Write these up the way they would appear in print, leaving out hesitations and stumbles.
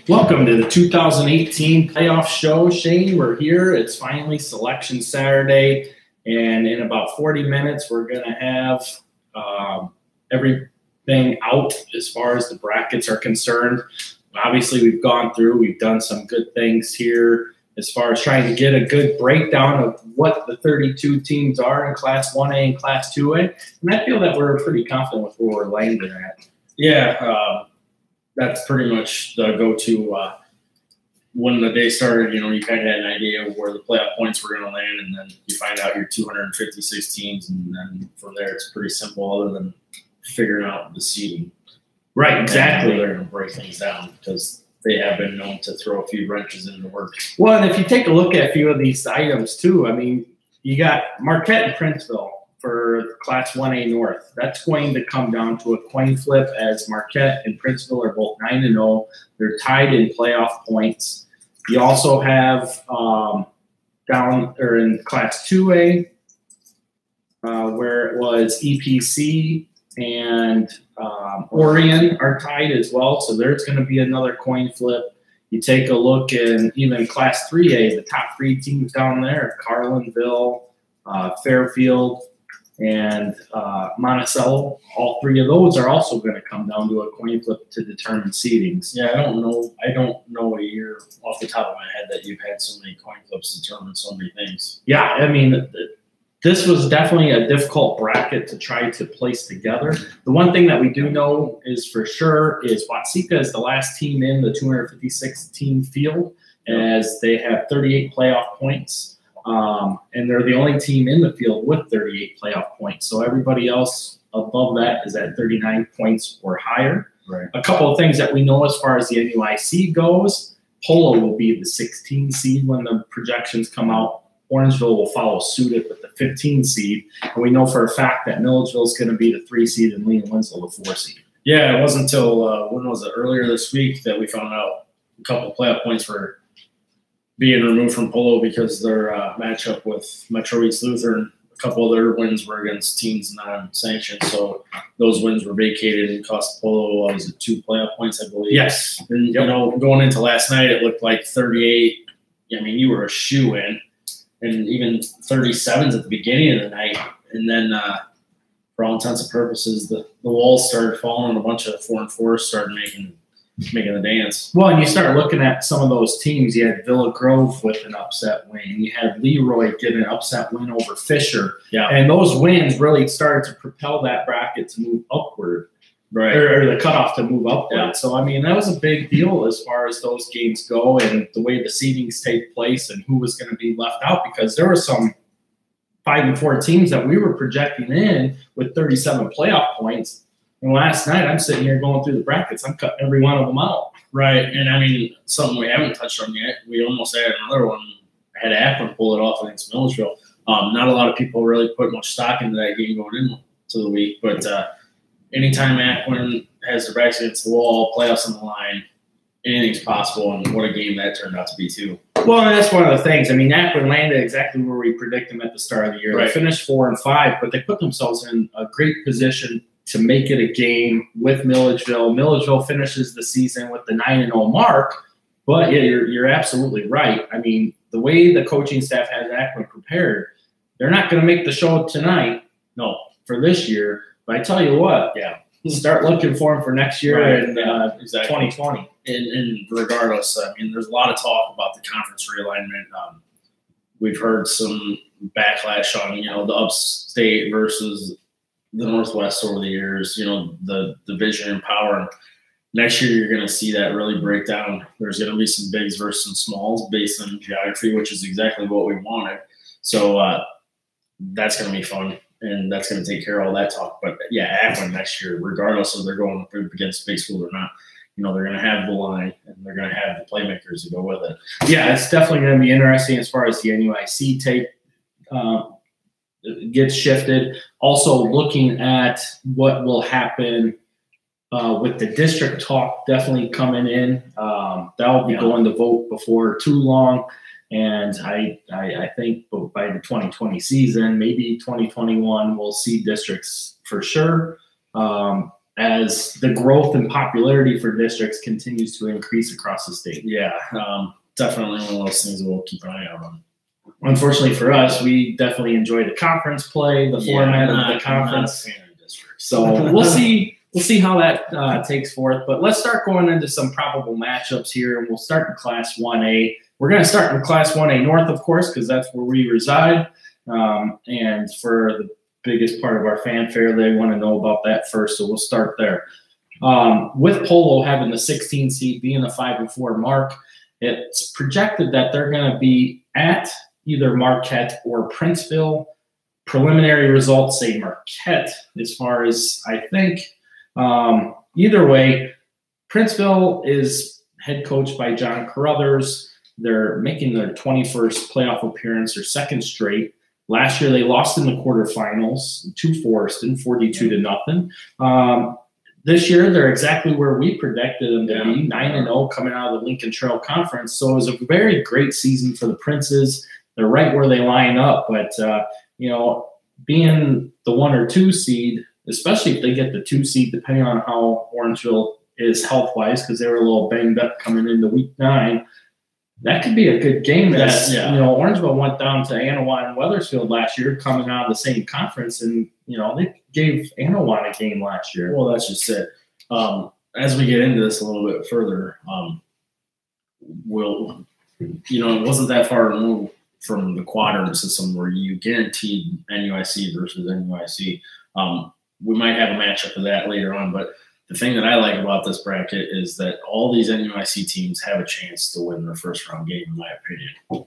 Welcome to the 2018 playoff show, Shane. We're here. It's finally Selection Saturday, and in about 40 minutes, we're going to have everything out as far as the brackets are concerned. Obviously, we've gone through. We've done some good things here as far as trying to get a good breakdown of what the 32 teams are in Class 1A and Class 2A, and I feel that we're pretty confident with where we're landing at. Yeah, that's pretty much the go-to. When the day started, you kind of had an idea of where the playoff points were going to land, and then you find out your 256 teams, and then from there it's pretty simple other than figuring out the seeding. Right, exactly. They're going to break things down because they have been known to throw a few wrenches into the works. Well, and if you take a look at a few of these items too, I mean, you got Marquette and Princeville for Class 1A North. That's going to come down to a coin flip as Marquette and Princeville are both 9-0. They're tied in playoff points. You also have in Class 2A where it was EPC and Orion are tied as well. So there's going to be another coin flip. You take a look in even Class 3A, the top three teams down there, Carlinville, Fairfield, and Monticello. All three of those are also going to come down to a coin flip to determine seedings. Yeah, I don't know a year off the top of my head that you've had so many coin flips determine so many things. Yeah, I mean, this was definitely a difficult bracket to try to place together. The one thing that we do know is for sure is Watseka is the last team in the 256-team field, as they have 38 playoff points. And they're the only team in the field with 38 playoff points. So everybody else above that is at 39 points or higher. Right. A couple of things that we know as far as the NUIC goes, Polo will be the 16 seed when the projections come out. Orangeville will follow suit with the 15 seed. And we know for a fact that Milledgeville is going to be the 3 seed and Lee and Winslow the 4 seed. Yeah, it wasn't until, when was it, earlier this week that we found out a couple of playoff points were being removed from Polo because their matchup with Metro East Lutheran, a couple of their wins were against teams non-sanctioned. So those wins were vacated and cost Polo, what was it, 2 playoff points, I believe. Yes. And, going into last night, it looked like 38. I mean, you were a shoe-in. And even 37s at the beginning of the night. And then, for all intents and purposes, the walls started falling and a bunch of 4-4s started making the dance. Well, and you start looking at some of those teams. You had Villa Grove with an upset win. You had Leroy get an upset win over Fisher. Yeah. And those wins really started to propel that bracket to move upward. Right. Or the cutoff to move upward. Yeah. So, I mean, that was a big deal as far as those games go and the way the seedings take place and who was going to be left out, because there were some 5-4 teams that we were projecting in with 37 playoff points. And last night, I'm sitting here going through the brackets. I'm cutting every one of them out. Right. And, I mean, something we haven't touched on yet, we almost had another one. I had Akron pull it off against Milledgeville. Not a lot of people really put much stock into that game going into the week, but anytime Akron has their backs against the wall, playoffs on the line, anything's possible, and what a game that turned out to be, too. Well, and that's one of the things. I mean, Akron landed exactly where we predict them at the start of the year. Right. They finished 4-5, but they put themselves in a great position to make it a game with Milledgeville. Milledgeville finishes the season with the 9-0 mark, but yeah, you're absolutely right. I mean, the way the coaching staff has Akron prepared, they're not going to make the show tonight, no, for this year. But I tell you what, Yeah. start looking for them for next year Right. and Exactly. 2020. And regardless, I mean, there's a lot of talk about the conference realignment. We've heard some backlash on, the upstate versus the Northwest over the years, the division and power. And next year, you're going to see that really break down. There's going to be some bigs versus some smalls based on geography, which is exactly what we wanted. So that's going to be fun. And that's going to take care of all that talk. But, yeah, Akron next year, regardless of they're going up against big school or not, they're going to have the line and they're going to have the playmakers to go with it. Yeah, it's definitely going to be interesting as far as the NUIC tape gets shifted. Also looking at what will happen with the district talk definitely coming in. That'll be going to vote before too long. And I think by the 2020 season, maybe 2021, we'll see districts for sure. as the growth and popularity for districts continues to increase across the state. Yeah, definitely one of those things that we'll keep an eye out on. Unfortunately for us, we definitely enjoy the conference play, the format of the conference. So we'll see. We'll see how that takes forth. But let's start going into some probable matchups here, and we'll start in Class 1A. We're going to start in Class 1A North, of course, because that's where we reside. And for the biggest part of our fanfare, they want to know about that first, so we'll start there. With Polo having the 16 seed being the 5-4 mark, it's projected that they're going to be at either Marquette or Princeville. Preliminary results say Marquette, as far as I think. Either way, Princeville is head coached by John Carruthers. They're making their 21st playoff appearance, their second straight. Last year, they lost in the quarterfinals to Forreston, 42-0. This year, they're exactly where we predicted them to be, 9-0 coming out of the Lincoln Trail Conference. So it was a very great season for the Princes. They're right where they line up, but being the 1 or 2 seed, especially if they get the 2 seed, depending on how Orangeville is health-wise, because they were a little banged up coming into Week 9, that could be a good game. Orangeville went down to Anawan and Wethersfield last year, coming out of the same conference, and they gave Anawan a game last year. Well, that's just it. As we get into this a little bit further, it wasn't that far removed from the quadrant system where you guaranteed NUIC versus NUIC. We might have a matchup of that later on, but the thing that I like about this bracket is that all these NUIC teams have a chance to win their first round game, in my opinion.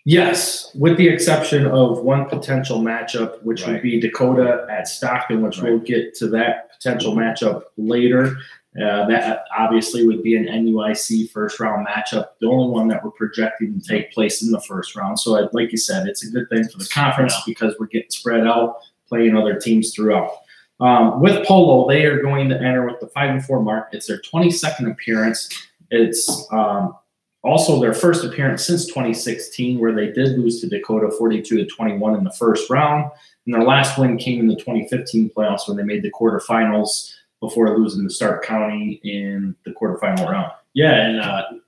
Yes, with the exception of one potential matchup, which would be Dakota at Stockton, which we'll get to that potential matchup later. That obviously would be an NUIC first round matchup, the only one that we're projecting to take place in the first round. So like you said, it's a good thing for the conference because we're getting spread out, playing other teams throughout. With Polo, they are going to enter with the 5-4 mark. It's their 22nd appearance. It's also their first appearance since 2016, where they did lose to Dakota 42-21 in the first round. And their last win came in the 2015 playoffs when they made the quarterfinals before losing to Stark County in the quarterfinal round. Yeah, and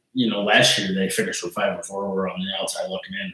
last year they finished with 5-4. We're on the outside looking in.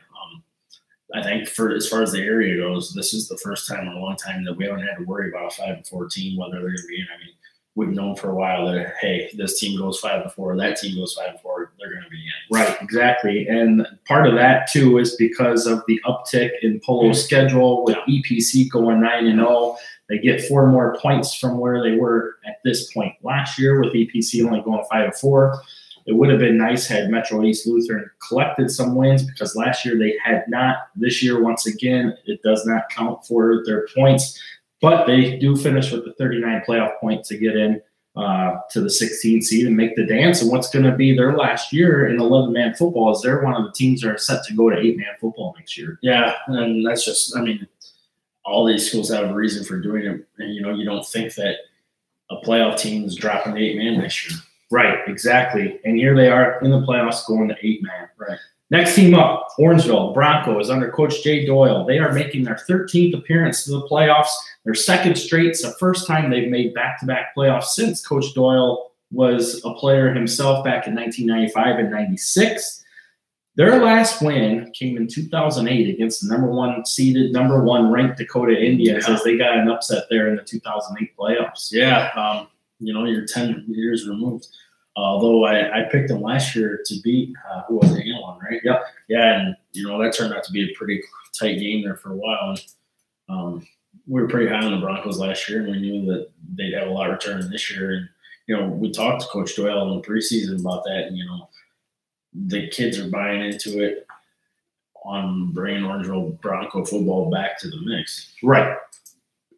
I think as far as the area goes, this is the first time in a long time that we haven't had to worry about a 5-4 team, whether they're going to be in. I mean, we've known for a while that, hey, this team goes 5-4, that team goes 5-4, they're going to be in. Right, exactly. And part of that, too, is because of the uptick in Polo's schedule with EPC going 9-0. They get 4 more points from where they were at this point last year, with EPC only going 5-4. It would have been nice had Metro East Lutheran collected some wins, because last year they had not. This year, once again, it does not count for their points. But they do finish with the 39 playoff points to get in to the 16 seed and make the dance. And what's going to be their last year in 11-man football is they're one of the teams that are set to go to 8-man football next year. Yeah, and that's just, all these schools have a reason for doing it. And, you don't think that a playoff team is dropping to 8-man next year. Right, exactly. And here they are in the playoffs going to 8-man. Right. Next team up, Orangeville Broncos under Coach Jay Doyle. They are making their 13th appearance to the playoffs. Their second straight. It's the first time they've made back-to-back playoffs since Coach Doyle was a player himself back in 1995 and 96. Their last win came in 2008 against the number 1 seeded, number 1 ranked Dakota Indians, as they got an upset there in the 2008 playoffs. Yeah, you're 10 years removed. Although I picked them last year to beat, who was it, Anawan, right? Yep. Yeah, and, that turned out to be a pretty tight game there for a while. And, we were pretty high on the Broncos last year, and we knew that they'd have a lot of return this year. And, we talked to Coach Doyle in the preseason about that, and, the kids are buying into it on bringing Orangeville Bronco football back to the mix. Right.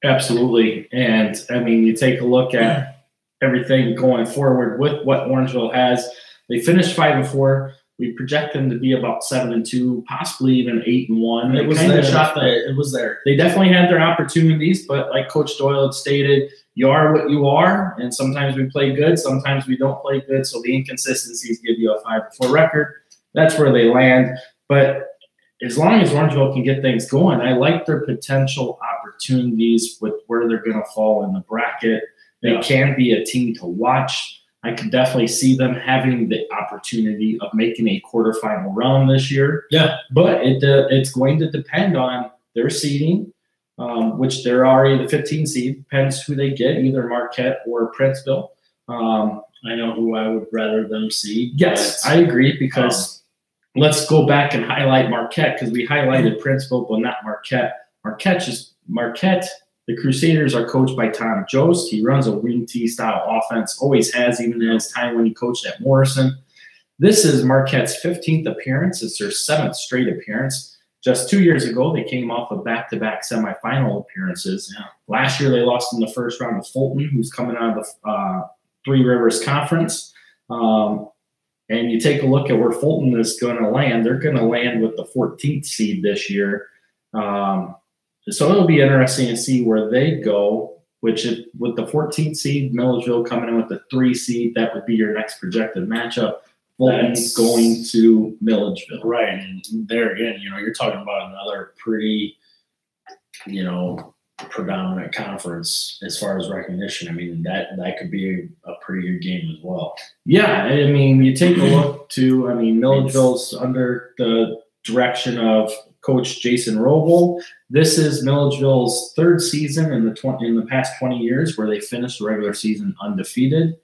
Absolutely. And, you take a look at everything going forward with what Orangeville has. They finished 5-4. We project them to be about 7-2, possibly even 8-1. It was there. They definitely had their opportunities, but like Coach Doyle had stated, you are what you are, and sometimes we play good, sometimes we don't play good. So the inconsistencies give you a 5-4 record. That's where they land. But as long as Orangeville can get things going, I like their potential opportunities with where they're going to fall in the bracket. They can be a team to watch. I could definitely see them having the opportunity of making a quarterfinal run this year. Yeah. But it's going to depend on their seeding, which they're already the 15 seed. Depends who they get, either Marquette or Princeville. I know who I would rather them see. Yes, I agree, because let's go back and highlight Marquette, because we highlighted Princeville, but not Marquette. Marquette, the Crusaders are coached by Tom Jost. He runs a wing T style offense, always has, even in his time when he coached at Morrison. This is Marquette's 15th appearance. It's their 7th straight appearance. Just 2 years ago, they came off of back-to-back semifinal appearances. Yeah. Last year, they lost in the first round to Fulton, who's coming out of the Three Rivers Conference. And you take a look at where Fulton is going to land. They're going to land with the 14th seed this year. So it'll be interesting to see where they go, with the 14th seed, Milledgeville coming in with the 3 seed. That would be your next projected matchup. Fulton's going to Milledgeville. Right. And there again, you're talking about another pretty, predominant conference as far as recognition. I mean, that could be a pretty good game as well. Yeah. I mean, you take a look to, Milledgeville's under the direction of Coach Jason Roble. This is Milledgeville's 3rd season in the past 20 years where they finished the regular season undefeated.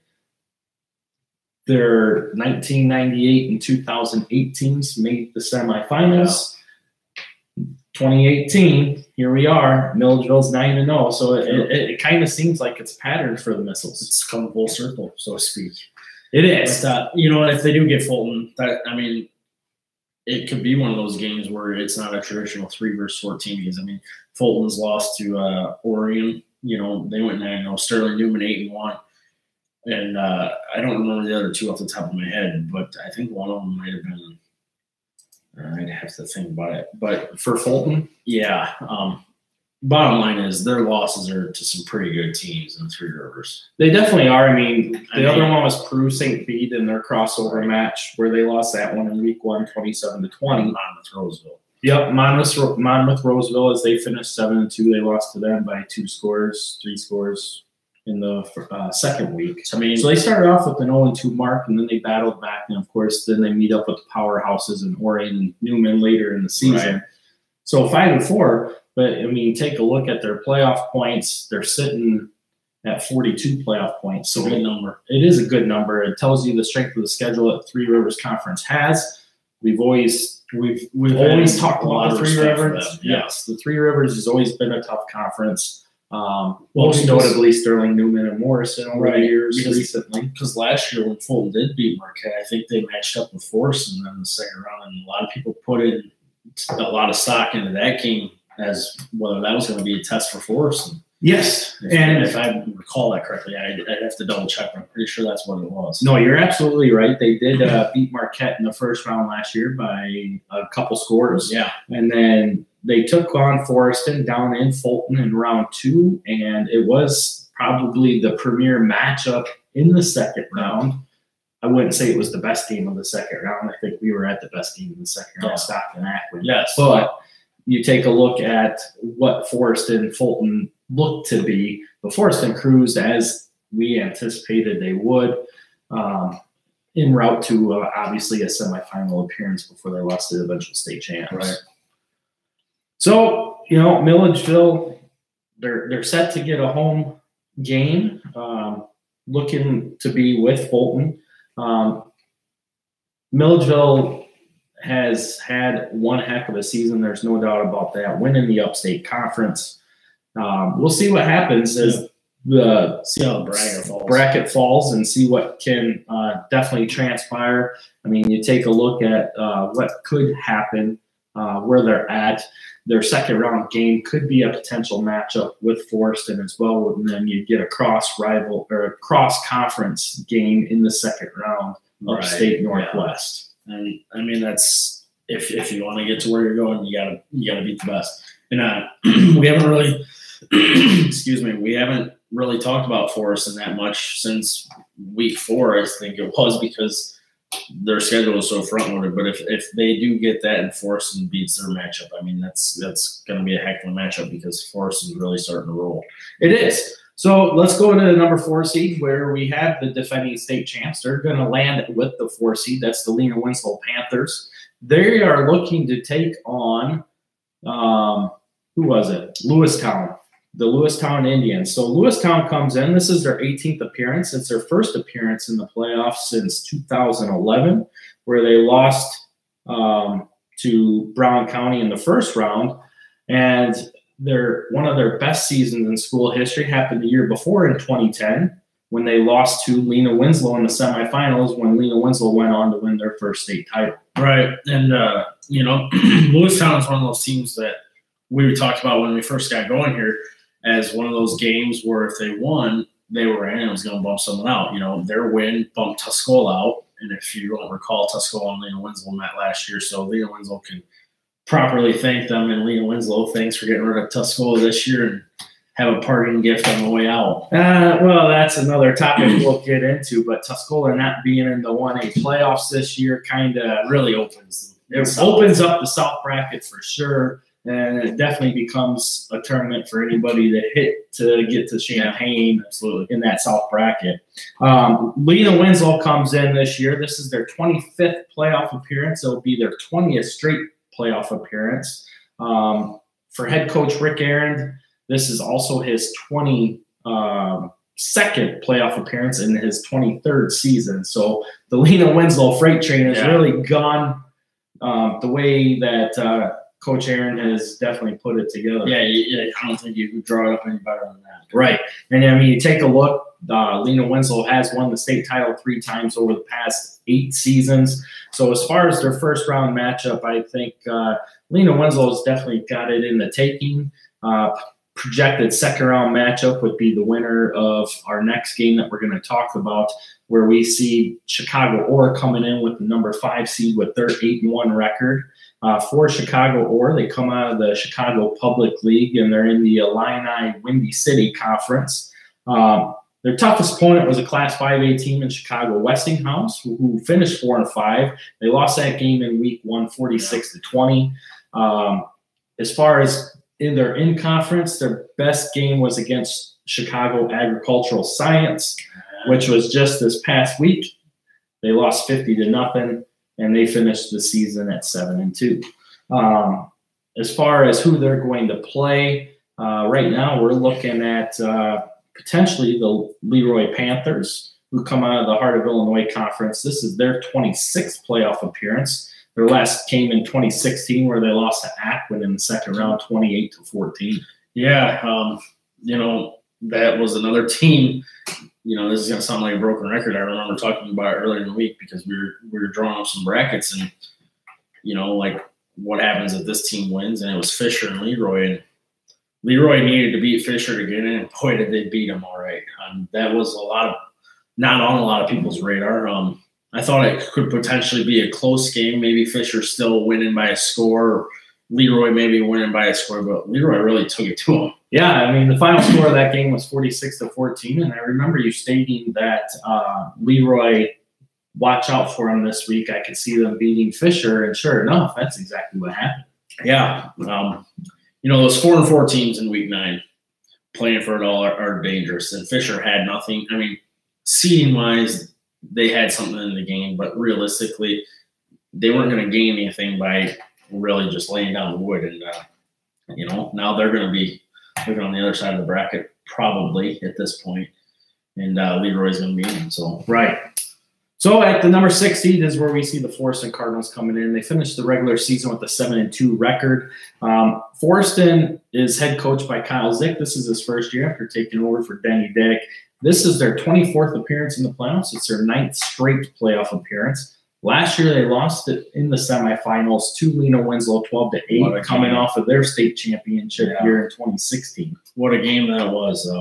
Their 1998 and 2008 teams made the semifinals. 2018, here we are. Milledgeville's 9-0, so it kind of seems like it's patterned for the Missiles. It's come full circle, so to speak. It is. But, if they do get Fulton, it could be one of those games where it's not a traditional 3 versus 14 games. Fulton's lost to Oregon. They went 9-0. Sterling Newman 8-1. And I don't remember the other 2 off the top of my head, but I think one of them might have been – I'd have to think about it. But for Fulton, yeah. Bottom line is their losses are to some pretty good teams in Three Rivers. They definitely are. The other one was Peru St. Bede in their crossover match where they lost that one in week 1, 27-20. Monmouth Roseville. Yep, Monmouth Roseville, as they finished 7-2, they lost to them by 3 scores in the second week. So they started off with an 0-2 mark, and then they battled back, and of course, then they meet up with the powerhouses in Oregon and Newman later in the season. Right. So 5-4, but take a look at their playoff points. They're sitting at 42 playoff points. So good number. It is a good number. It tells you the strength of the schedule that Three Rivers Conference has. We've always talked about the Three Rivers. Yes, the Three Rivers has always been a tough conference. Most notably Sterling Newman and Morrison over the years recently. Because last year when Fulton did beat Marquette, I think they matched up with Forrest in the second round, and a lot of people put in a lot of stock into that game as whether that was going to be a test for Forrest. Yes, if I recall that correctly, I'd have to double check, but I'm pretty sure that's what it was. No, you're absolutely right. They did beat Marquette in the first round last year by a couple scores. Yeah, and then they took on Forreston down in Fulton in round 2, and it was probably the premier matchup in the second round. I wouldn't say it was the best game of the second round. I think we were at the best game of the second round, Stockton Akron. Yes. But you take a look at what Forreston and Fulton looked to be. The Forreston cruised as we anticipated they would, en route to obviously a semifinal appearance before they lost to the eventual state champs. Right. So, Milledgeville, they're set to get a home game, looking to be with Fulton. Milledgeville has had one heck of a season. There's no doubt about that. Winning the Upstate Conference. We'll see what happens as the bracket falls and see what can definitely transpire. You take a look at what could happen, where they're at. Their second round game could be a potential matchup with Forreston as well, and then you get a cross rival or a cross conference game in the second round, Upstate Northwest. Yeah. And that's if you want to get to where you're going, you gotta beat the best. And we haven't really, we haven't really talked about Forreston that much since week 4. I think it was because their schedule is so front-loaded, but if they do get that and Forreston beats their matchup, that's going to be a heck of a matchup because Forreston's really starting to roll. It is. So let's go to the number 4 seed where we have the defending state champs. They're going to land with the 4 seed. That's the Lena Winslow Panthers. They are looking to take on, who was it? Lewistown, the Lewistown Indians. So Lewistown comes in. This is their 18th appearance. It's their first appearance in the playoffs since 2011, where they lost to Brown County in the first round. And one of their best seasons in school history happened the year before in 2010 when they lost to Lena Winslow in the semifinals when Lena Winslow went on to win their first state title. Right. And, Lewistown is one of those teams that we talked about when we first got going here as one of those games where if they won, they were in and it was going to bump someone out. Their win bumped Tuscola out. And if you don't recall, Tuscola and Lena Winslow met last year, so Lena Winslow can properly thank them. And Lena Winslow, thanks for getting rid of Tuscola this year and have a parting gift on the way out. Well, that's another topic we'll get into, but Tuscola not being in the 1A playoffs this year kind of really opens up the South bracket for sure, and it definitely becomes a tournament for anybody to get to Champaign in that South bracket. Lena Winslow comes in this year. This is their 25th playoff appearance. It'll be their 20th straight playoff appearance. For head coach Rick Arend, this is also his 22nd playoff appearance in his 23rd season. So the Lena Winslow freight train has really gone the way that Coach Arend has definitely put it together. Yeah, I don't think you could draw it up any better than that. Right. And I mean, you take a look, Lena Winslow has won the state title 3 times over the past 8 seasons. So as far as their first round matchup, I think Lena Winslow's definitely got it in the taking. Projected second round matchup would be the winner of our next game that we're going to talk about, where we see Chicago Orr coming in with the number 5 seed with their 8-1 record. For Chicago Orr, they come out of the Chicago Public League and they're in the Illini Windy City Conference. Their toughest opponent was a Class 5A team in Chicago, Westinghouse, who finished 4-5. They lost that game in week 1, 46-20. As far as in their in-conference, their best game was against Chicago Agricultural Science, which was just this past week. They lost 50-0, and they finished the season at 7-2. As far as who they're going to play, right now we're looking at potentially the Leroy Panthers, who come out of the Heart of Illinois Conference. This is their 26th playoff appearance. Their last came in 2016, where they lost to Akron in the second round, 28-14. Yeah, that was another team. This is going to sound like a broken record. I remember talking about it earlier in the week because we were drawing up some brackets and, like what happens if this team wins? And it was Fisher and Leroy. And Leroy needed to beat Fisher to get in, and boy, did they beat him all right. That was not on a lot of people's radar. I thought it could potentially be a close game. Maybe Fisher still winning by a score, or Leroy maybe winning by a score, but Leroy really took it to him. Yeah, I mean, the final score of that game was 46-14, and I remember you stating that Leroy, watch out for him this week. I could see them beating Fisher, and sure enough, that's exactly what happened. Yeah. Those 4-4 teams in week 9 playing for it all are dangerous, and Fisher had nothing. I mean, seeding-wise, they had something in the game, but realistically, they weren't going to gain anything by really just laying down the wood. And, now they're going to be looking on the other side of the bracket probably at this point, and Leroy's going to be in. So right. So at the number 6 seed is where we see the Forreston Cardinals coming in. They finished the regular season with a 7-2 record. Forreston is head coached by Kyle Zick. This is his first year after taking over for Denny Dick. This is their 24th appearance in the playoffs. It's their 9th straight playoff appearance. Last year, they lost it in the semifinals to Lena Winslow 12-8, coming off of their state championship year in 2016. What a game that was.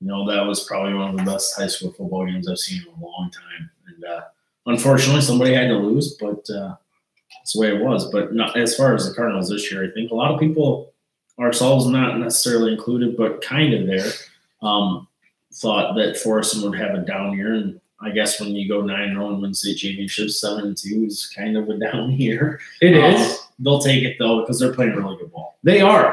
That was probably one of the best high school football games I've seen in a long time. And unfortunately, somebody had to lose, but that's the way it was. But not, as far as the Cardinals this year, I think a lot of people, ourselves not necessarily included, but kind of there, thought that Forreston would have a down year. And I guess when you go 9-0 and win state championships, 7-2 is kind of a down year. It is. They'll take it though because they're playing really good ball. They are.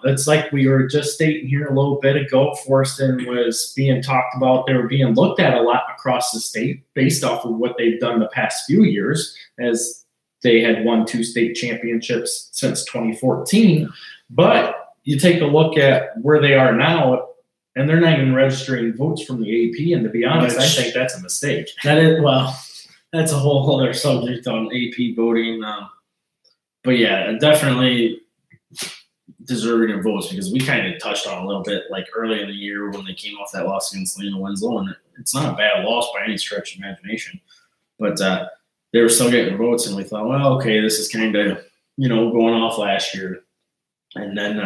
It's like we were just stating here a little bit ago. Forston was being talked about. They were being looked at a lot across the state based off of what they've done the past few years, as they had won 2 state championships since 2014. But you take a look at where they are now, and they're not even registering votes from the AP. And to be honest, I think that's a mistake. That is, well, that's a whole other subject on AP voting. But yeah, definitely deserving of votes, because we kind of touched on a little bit like early in the year when they came off that loss against Lena Winslow, and it's not a bad loss by any stretch of imagination. But they were still getting votes, and we thought, well, okay, this is kind of, going off last year. And then,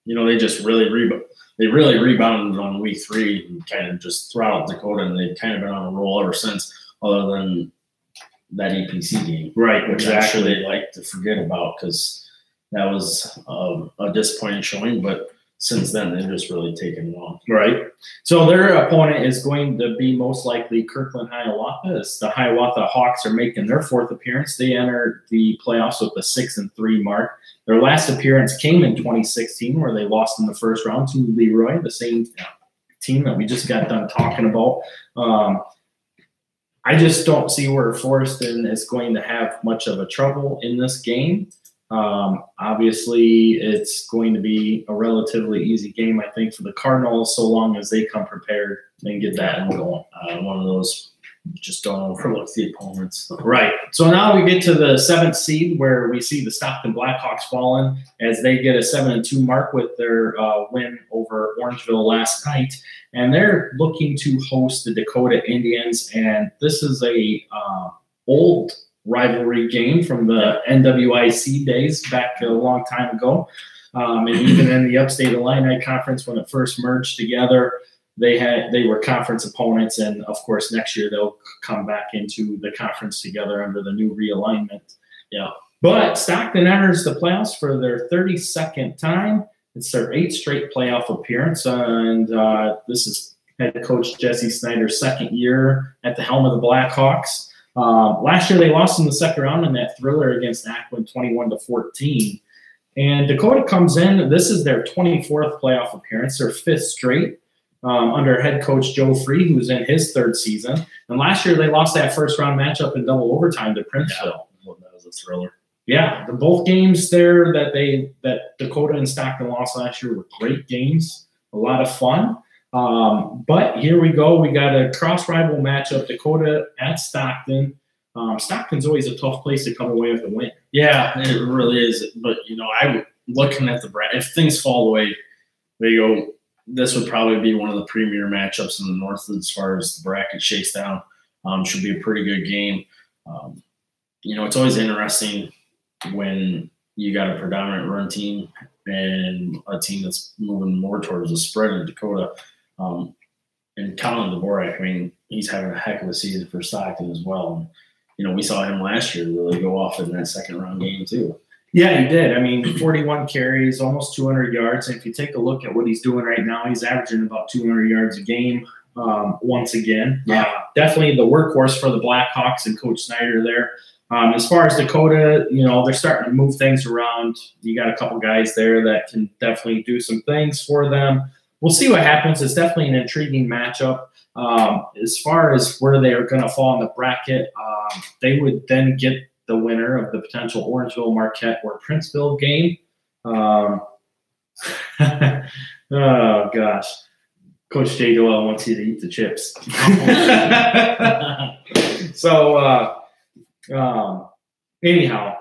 they just really rebounded on week 3 and kind of just throughout Dakota, and they've kind of been on a roll ever since, other than that EPC game. Right, which exactly. I'm sure they like to forget about, because that was a disappointing showing, but since then they've just really taken it on. Right. So their opponent is going to be most likely Kirkland Hiawatha. As the Hiawatha Hawks are making their 4th appearance. They entered the playoffs with a 6-3 mark. Their last appearance came in 2016, where they lost in the first round to Leroy, the same team that we just got done talking about. I just don't see where Forston is going to have much of a trouble in this game. Obviously, it's going to be a relatively easy game, I think, for the Cardinals, so long as they come prepared and get that one going. One of those, just don't overlook the opponents. Right. So now we get to the 7th seed, where we see the Stockton Blackhawks falling as they get a 7-2 mark with their win over Orangeville last night. And they're looking to host the Dakota Indians. And this is a old rivalry game from the NWIC days back a long time ago. And even in the Upstate Illini Conference, when it first merged together, they were conference opponents. And of course, next year they'll come back into the conference together under the new realignment. Yeah. But Stockton enters the playoffs for their 32nd time. It's their 8th straight playoff appearance. And this is head coach Jesse Snyder's 2nd year at the helm of the Blackhawks. Last year they lost in the 2nd round in that thriller against Ackland 21-14. And Dakota comes in. This is their 24th playoff appearance, their 5th straight, under head coach Joe Free, who's in his 3rd season. And last year they lost that first round matchup in double overtime to Princeville. Yeah, that was a thriller. Yeah, both games there that Dakota and Stockton lost last year were great games, a lot of fun. But here we go. We got a cross-rival matchup, Dakota at Stockton. Stockton's always a tough place to come away with a win. Yeah, it really is. But, I'm looking at the bracket. If things fall the way they go, this would probably be one of the premier matchups in the North as far as the bracket shakes down. Should be a pretty good game. It's always interesting when you got a predominant run team and a team that's moving more towards the spread in Dakota. And Colin Dvorak, he's having a heck of a season for Stockton as well. And, we saw him last year really go off in that 2nd round game too. Yeah, he did. 41 carries, almost 200 yards. And if you take a look at what he's doing right now, he's averaging about 200 yards a game once again. Yeah. Definitely the workhorse for the Blackhawks and Coach Snyder there. As far as Dakota, they're starting to move things around. You got a couple guys there that can definitely do some things for them. We'll see what happens. It's definitely an intriguing matchup. As far as where they are going to fall in the bracket, they would then get the winner of the potential Orangeville, Marquette, or Princeville game. Oh, gosh. Coach J. Doyle wants you to eat the chips. So, anyhow,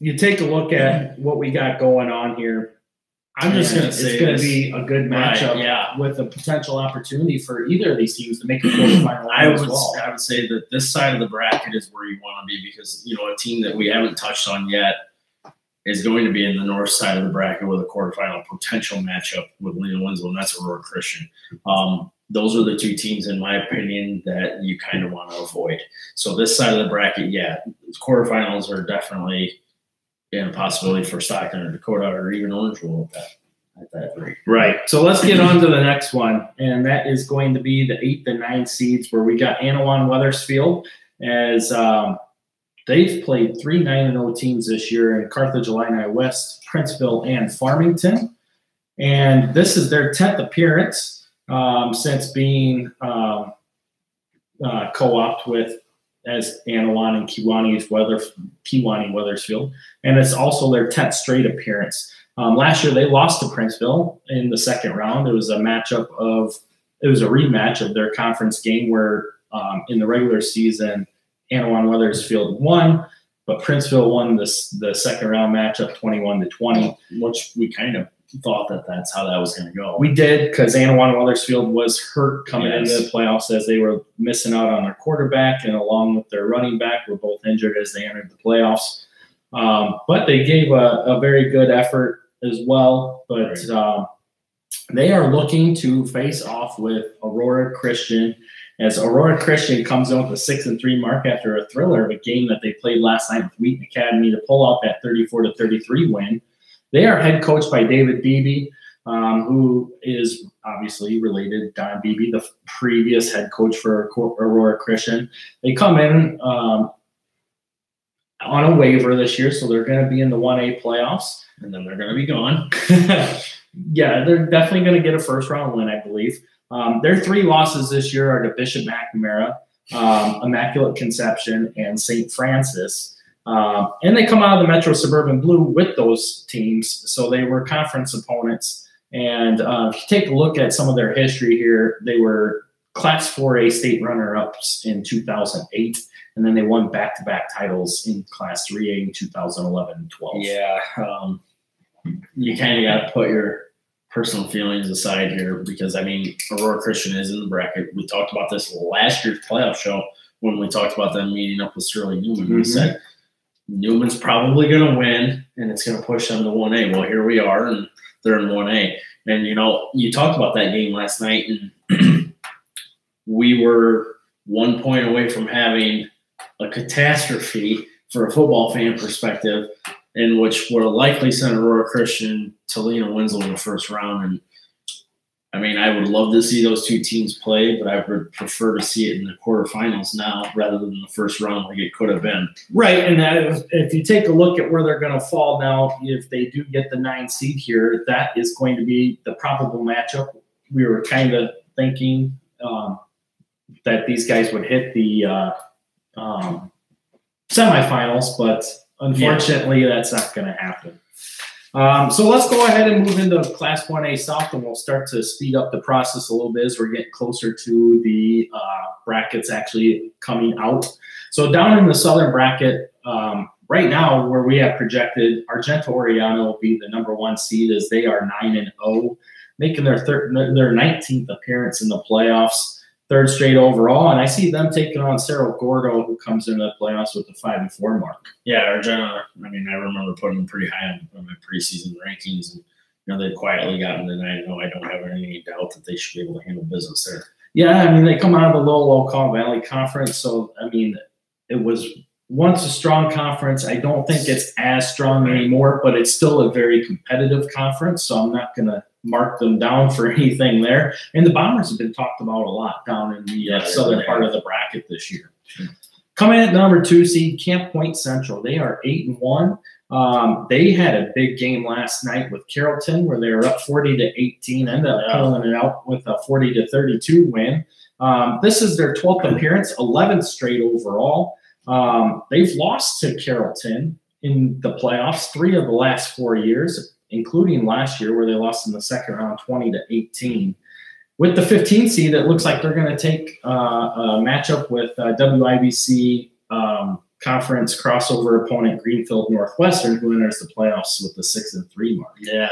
you take a look at what we got going on here. I'm just going to say it's going to be a good matchup with a potential opportunity for either of these teams to make a quarterfinal. I would say that this side of the bracket is where you want to be, because a team that we haven't touched on yet is going to be in the north side of the bracket with a quarterfinal potential matchup with Lena Winslow, and that's Aurora Christian. Those are the 2 teams, in my opinion, that you kind of want to avoid. So this side of the bracket, quarterfinals are definitely a possibility for Stockton or Dakota or even Orangeville at that rate. Right. So let's get on to the next one, and that is going to be the 8th and 9th seeds, where we got Anawan Wethersfield as They've played 3 9-0 teams this year in Carthage, Illini West, Princeville, and Farmington. And this is their 10th appearance since being co-opted with as Anawan and Kewanee Wethersfield. And it's also their 10th straight appearance. Last year, they lost to Princeville in the second round. It was a rematch of their conference game where in the regular season, Anawan Wethersfield won, but Princeville won the second round matchup 21-20, which we kind of thought that's how that was going to go. We did, because Anawan Wethersfield was hurt coming into the playoffs as they were missing out on their quarterback, and along with their running back were both injured as they entered the playoffs. But they gave a very good effort as well. But they are looking to face off with Aurora Christian, as Aurora Christian comes in with a 6-3 mark after a thriller of a game that they played last night with Wheaton Academy to pull out that 34-33 win. They are head coached by David Beebe, who is obviously related to Don Beebe, the previous head coach for Aurora Christian. They come in on a waiver this year, so they're going to be in the 1A playoffs, and then they're going to be gone. Yeah, they're definitely going to get a first-round win, I believe. Their 3 losses this year are to Bishop McNamara, Immaculate Conception, and St. Francis. And they come out of the Metro Suburban Blue with those teams, so they were conference opponents. And if you take a look at some of their history here, they were Class 4A state runner-ups in 2008, and then they won back-to-back titles in Class 3A in 2011 and 12. Yeah, you kind of got to put your personal feelings aside here, because I mean, Aurora Christian is in the bracket. We talked about this last year's playoff show when we talked about them meeting up with Sterling Newman. We said Newman's probably going to win, and it's going to push them to 1A. Well, here we are, and they're in 1A. And you know, you talked about that game last night, and we were 1 point away from having a catastrophe for a football fan perspective, in which would have likely sent Aurora Christian to Lena Winslow in the first round. And I mean, I would love to see those 2 teams play, but I would prefer to see it in the quarterfinals now rather than the first round like it could have been. Right, and if you take a look at where they're going to fall now, if they do get the 9 seed here, that is going to be the probable matchup. We were kind of thinking that these guys would hit the semifinals, but unfortunately, that's not going to happen. So let's go ahead and move into Class 1A South, and we'll start to speed up the process a little bit as we're getting closer to the brackets actually coming out. So down in the southern bracket, right now where we have projected, Argento Oriana will be the #1 seed as they are 9-0, making their 19th appearance in the playoffs. 3rd straight overall, and I see them taking on Cerro Gordo, who comes into the playoffs with a 5-4 mark. Yeah, Argento, I mean, I remember putting them pretty high on my preseason rankings, and you know, they've quietly gotten to 9-0. I don't have any doubt that they should be able to handle business there. Yeah, I mean, they come out of the Low Valley Conference, so I mean, it was once a strong conference. I don't think it's as strong anymore, but it's still a very competitive conference, so I'm not going to mark them down for anything there. And the Bombers have been talked about a lot down in the southern part of the bracket this year. Coming at #2 seed, Camp Point Central. They are 8-1. They had a big game last night with Carrollton where they were up 40-18, ended up pulling it out with a 40-32 win. This is their 12th appearance, 11th straight overall. They've lost to Carrollton in the playoffs 3 of the last 4 years, including last year where they lost in the second round 20-18. With the 15th seed, it looks like they're going to take a matchup with WIBC conference crossover opponent Greenfield Northwestern, who enters the playoffs with the 6-3 mark. Yeah.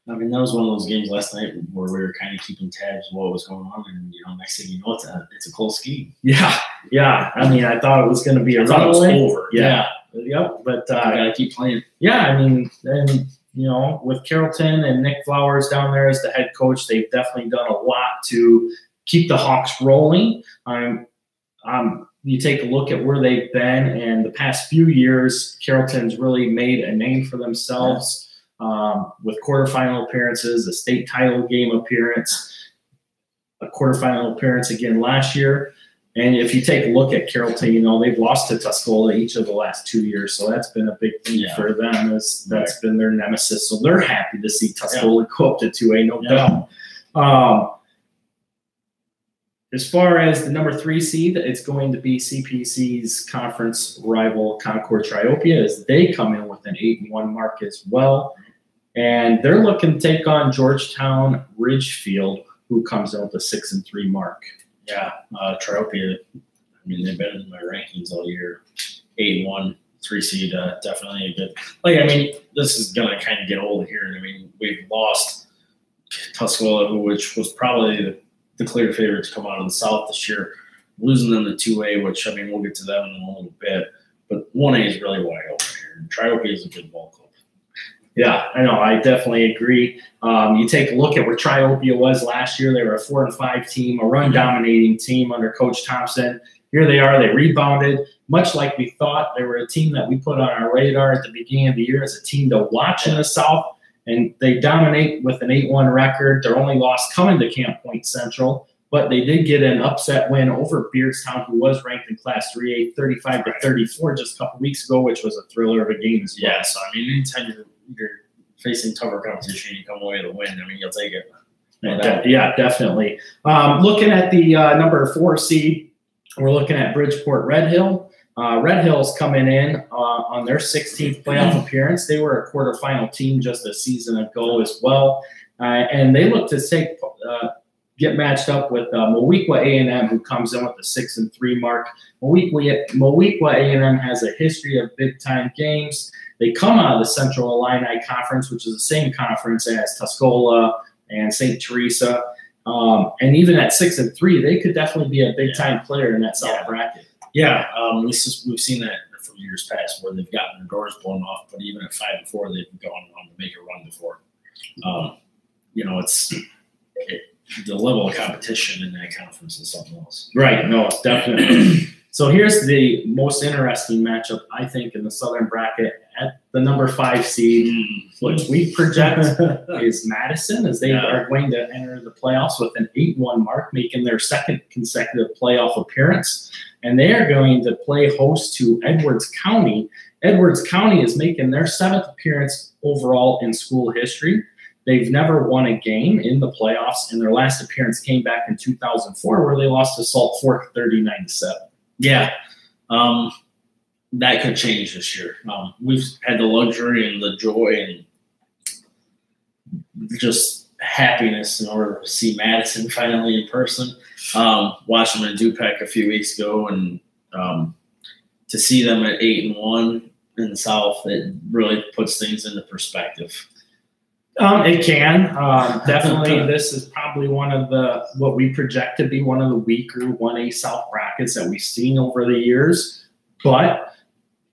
I mean, that was one of those games last night where we were kind of keeping tabs of what was going on, and you know, next thing you know, it's a close game. Yeah. I mean, I thought it was going to be a runaway. Over. Yeah. Yep. But you gotta keep playing. Yeah, I mean, and you know, with Carrollton and Nick Flowers down there as the head coach, they've definitely done a lot to keep the Hawks rolling. You take a look at where they've been, and the past few years, Carrollton's really made a name for themselves with quarterfinal appearances, a state title game appearance, a quarterfinal appearance again last year. And if you take a look at Carrollton, they've lost to Tuscola each of the last 2 years. So that's been a big thing for them. That's been their nemesis. So they're happy to see Tuscola go up to 2A, no doubt. As far as the number 3 seed, it's going to be CPC's conference rival Concord Triopia as they come in with an 8-1 mark as well. And they're looking to take on Georgetown Ridgefield, who comes in with a 6-3 mark. Yeah, Triopia, they've been in my rankings all year. 8-1, 3 seed, definitely a good. This is going to kind of get old here. We've lost Tuscola, which was probably the clear favorite to come out of the South this year. Losing them to 2A, which, we'll get to them in a little bit. But 1A is really wide open here. Triopia is a good ball club. Yeah, I know. I definitely agree. You take a look at where Triopia was last year. They were a 4-5 team, a run-dominating team under Coach Thompson. Here they are. They rebounded, much like we thought. They were a team that we put on our radar at the beginning of the year as a team to watch in the South, and they dominate with an 8-1 record. Their only loss coming to Camp Point Central, but they did get an upset win over Beardstown, who was ranked in Class 3A, 35-34 just a couple weeks ago, which was a thriller of a game as well. Yeah, so anytime you're facing tougher competition, you come away with a win. You'll take it. Yeah, definitely. Looking at the number 4 seed, we're looking at Bridgeport Red Hill. Red Hill's coming in on their 16th playoff appearance. They were a quarterfinal team just a season ago as well, and they look to get matched up with Moweaqua A&M, who comes in with a 6-3 mark. Moweaqua A&M has a history of big-time games. They come out of the Central Illini Conference, which is the same conference as Tuscola and St. Teresa. And even at 6-3, they could definitely be a big-time player in that South bracket. Yeah, we've seen that from years past where they've gotten their doors blown off, but even at 5-4, they've gone on to make a run before. The level of competition in that conference is something else. Right, no, definitely. So here's the most interesting matchup, I think, in the Southern bracket at the number 5 seed, which we project is Madison, as they are going to enter the playoffs with an 8-1 mark, making their 2nd consecutive playoff appearance. And they are going to play host to Edwards County. Edwards County is making their 7th appearance overall in school history. They've never won a game in the playoffs, and their last appearance came back in 2004, where they lost to Salt Fork 39-7. Yeah, that could change this year. We've had the luxury and the joy and just happiness in order to see Madison finally in person. Watched them in Dupec a few weeks ago, and to see them at 8-1 in the South, it really puts things into perspective. It can. Definitely, this is probably one of what we project to be one of the weaker 1A South brackets that we've seen over the years. But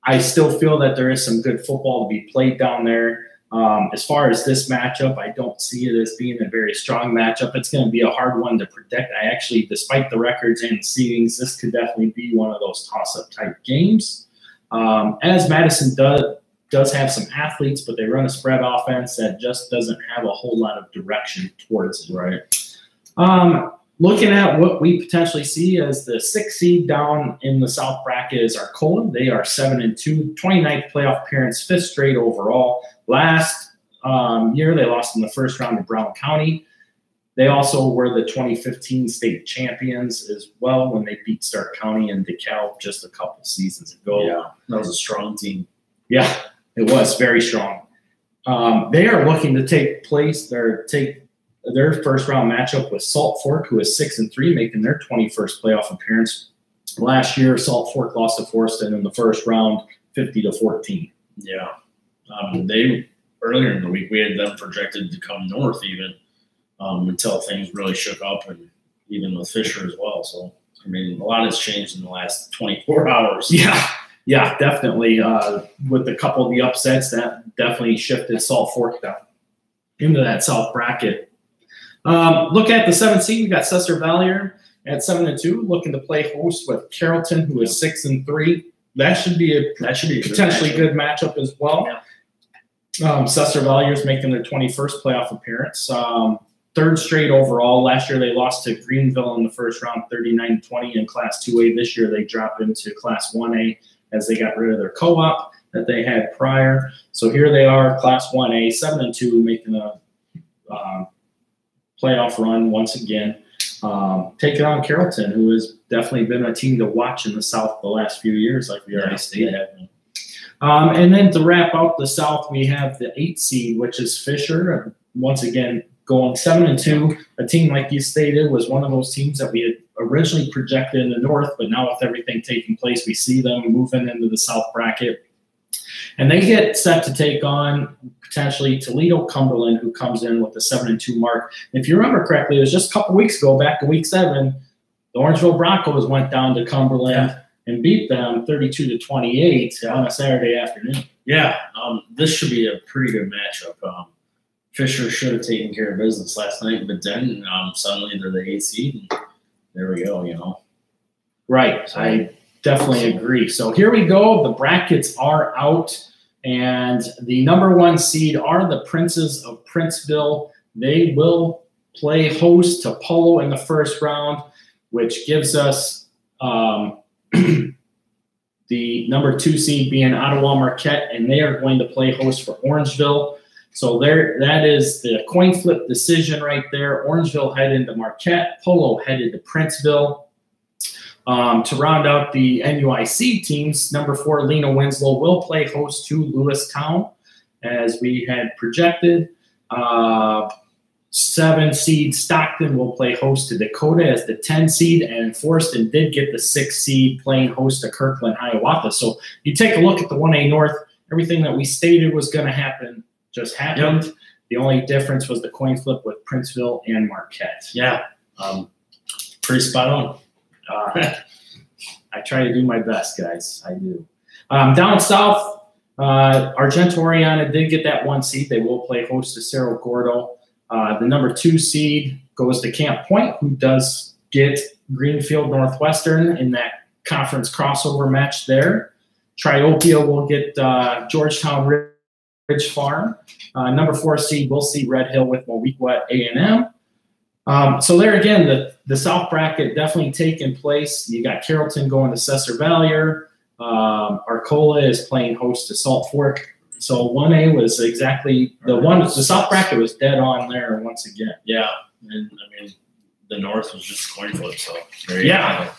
I still feel that there is some good football to be played down there. As far as this matchup, I don't see it as being a very strong matchup. It's going to be a hard one to predict. I actually, despite the records and the seedings, this could definitely be one of those toss-up type games. As Madison does have some athletes, but they run a spread offense that just doesn't have a whole lot of direction towards it, right? Looking at what we potentially see as the 6th seed down in the South bracket is Arcola. They are 7-2, 29th playoff appearance, 5th straight overall. Last year, they lost in the first round to Brown County. They also were the 2015 state champions as well when they beat Stark County and DeKalb just a couple seasons ago. Yeah, that was a strong team. Yeah, it was very strong. They are looking to take their first round matchup with Salt Fork, who is 6-3, making their 21st playoff appearance. Last year, Salt Fork lost to Forston in the first round, 50-14. Yeah, they earlier in the week we had them projected to come north even until things really shook up, and even with Fisher as well. So a lot has changed in the last 24 hours. Yeah, definitely. With a couple of the upsets, that definitely shifted Salt Fork down into that South bracket. Look at the 7th seed. We got Cesar Valier at 7-2, looking to play host with Carrollton, who is 6-3. That should be a potentially good matchup as well. Yeah. Cesar Valier is making their 21st playoff appearance. third straight overall. Last year they lost to Greenville in the first round, 39-20 in Class 2A. This year they dropped into Class 1A as they got rid of their co-op that they had prior. So here they are, Class 1A, 7-2, making a playoff run once again. Taking on Carrollton, who has definitely been a team to watch in the South the last few years, like we already stated. And then to wrap up the South, we have the 8 seed, which is Fisher. Once again, going 7-2. A team, like you stated, was one of those teams that we had originally projected in the North, but now with everything taking place, we see them moving into the South bracket. And they get set to take on potentially Toledo Cumberland, who comes in with the 7-2 mark. And if you remember correctly, it was just a couple weeks ago, back to week 7, the Orangeville Broncos went down to Cumberland and beat them 32-28 on a Saturday afternoon. Yeah, this should be a pretty good matchup. Fisher should have taken care of business last night, but then suddenly they're the 8 seed, and there we go, you know. Right, So, I definitely agree. So here we go. The brackets are out, and the number 1 seed are the Princes of Princeville. They will play host to Polo in the first round, which gives us the number 2 seed being Ottawa Marquette, and they are going to play host for Orangeville. So that is the coin flip decision right there. Orangeville headed to Marquette, Polo headed to Princeville. To round out the NUIC teams, number 4 Lena Winslow will play host to Lewistown, as we had projected. 7 seed Stockton will play host to Dakota as the 10 seed, and Forston did get the 6 seed playing host to Kirkland Hiawatha. So you take a look at the 1A North, everything that we stated was going to happen just happened. Yep. The only difference was the coin flip with Princeville and Marquette. Yeah, pretty spot on. I try to do my best, guys. I do. Down south, Argento Oriana did get that 1 seed. They will play host to Cerro Gordo. The number 2 seed goes to Camp Point, who does get Greenfield Northwestern in that conference crossover match there. Triopia will get Georgetown Ridge Farm. Number 4 seed, we'll see Red Hill with Moweaqua A&M. So there again, the South bracket definitely taking place. You got Carrollton going to Cesar-Valier. Arcola is playing host to Salt Fork. So 1A was exactly the South bracket was dead on there once again. Yeah, and I mean the North was just coin flip. So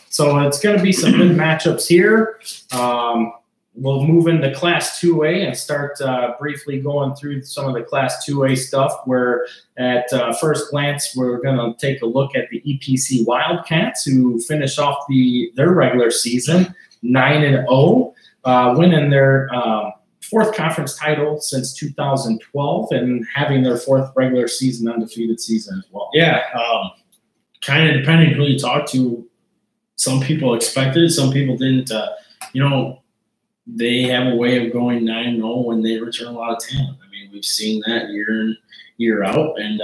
so it's going to be some good matchups here. We'll move into Class 2A and start briefly going through some of the Class 2A stuff, where at first glance, we're going to take a look at the EPC Wildcats, who finished off their regular season 9-0, winning their 4th conference title since 2012 and having their 4th regular season undefeated season as well. Yeah, kind of depending who you talk to, some people expected, some people didn't. They have a way of going 9-0 when they return a lot of talent. I mean, we've seen that year in, year out, and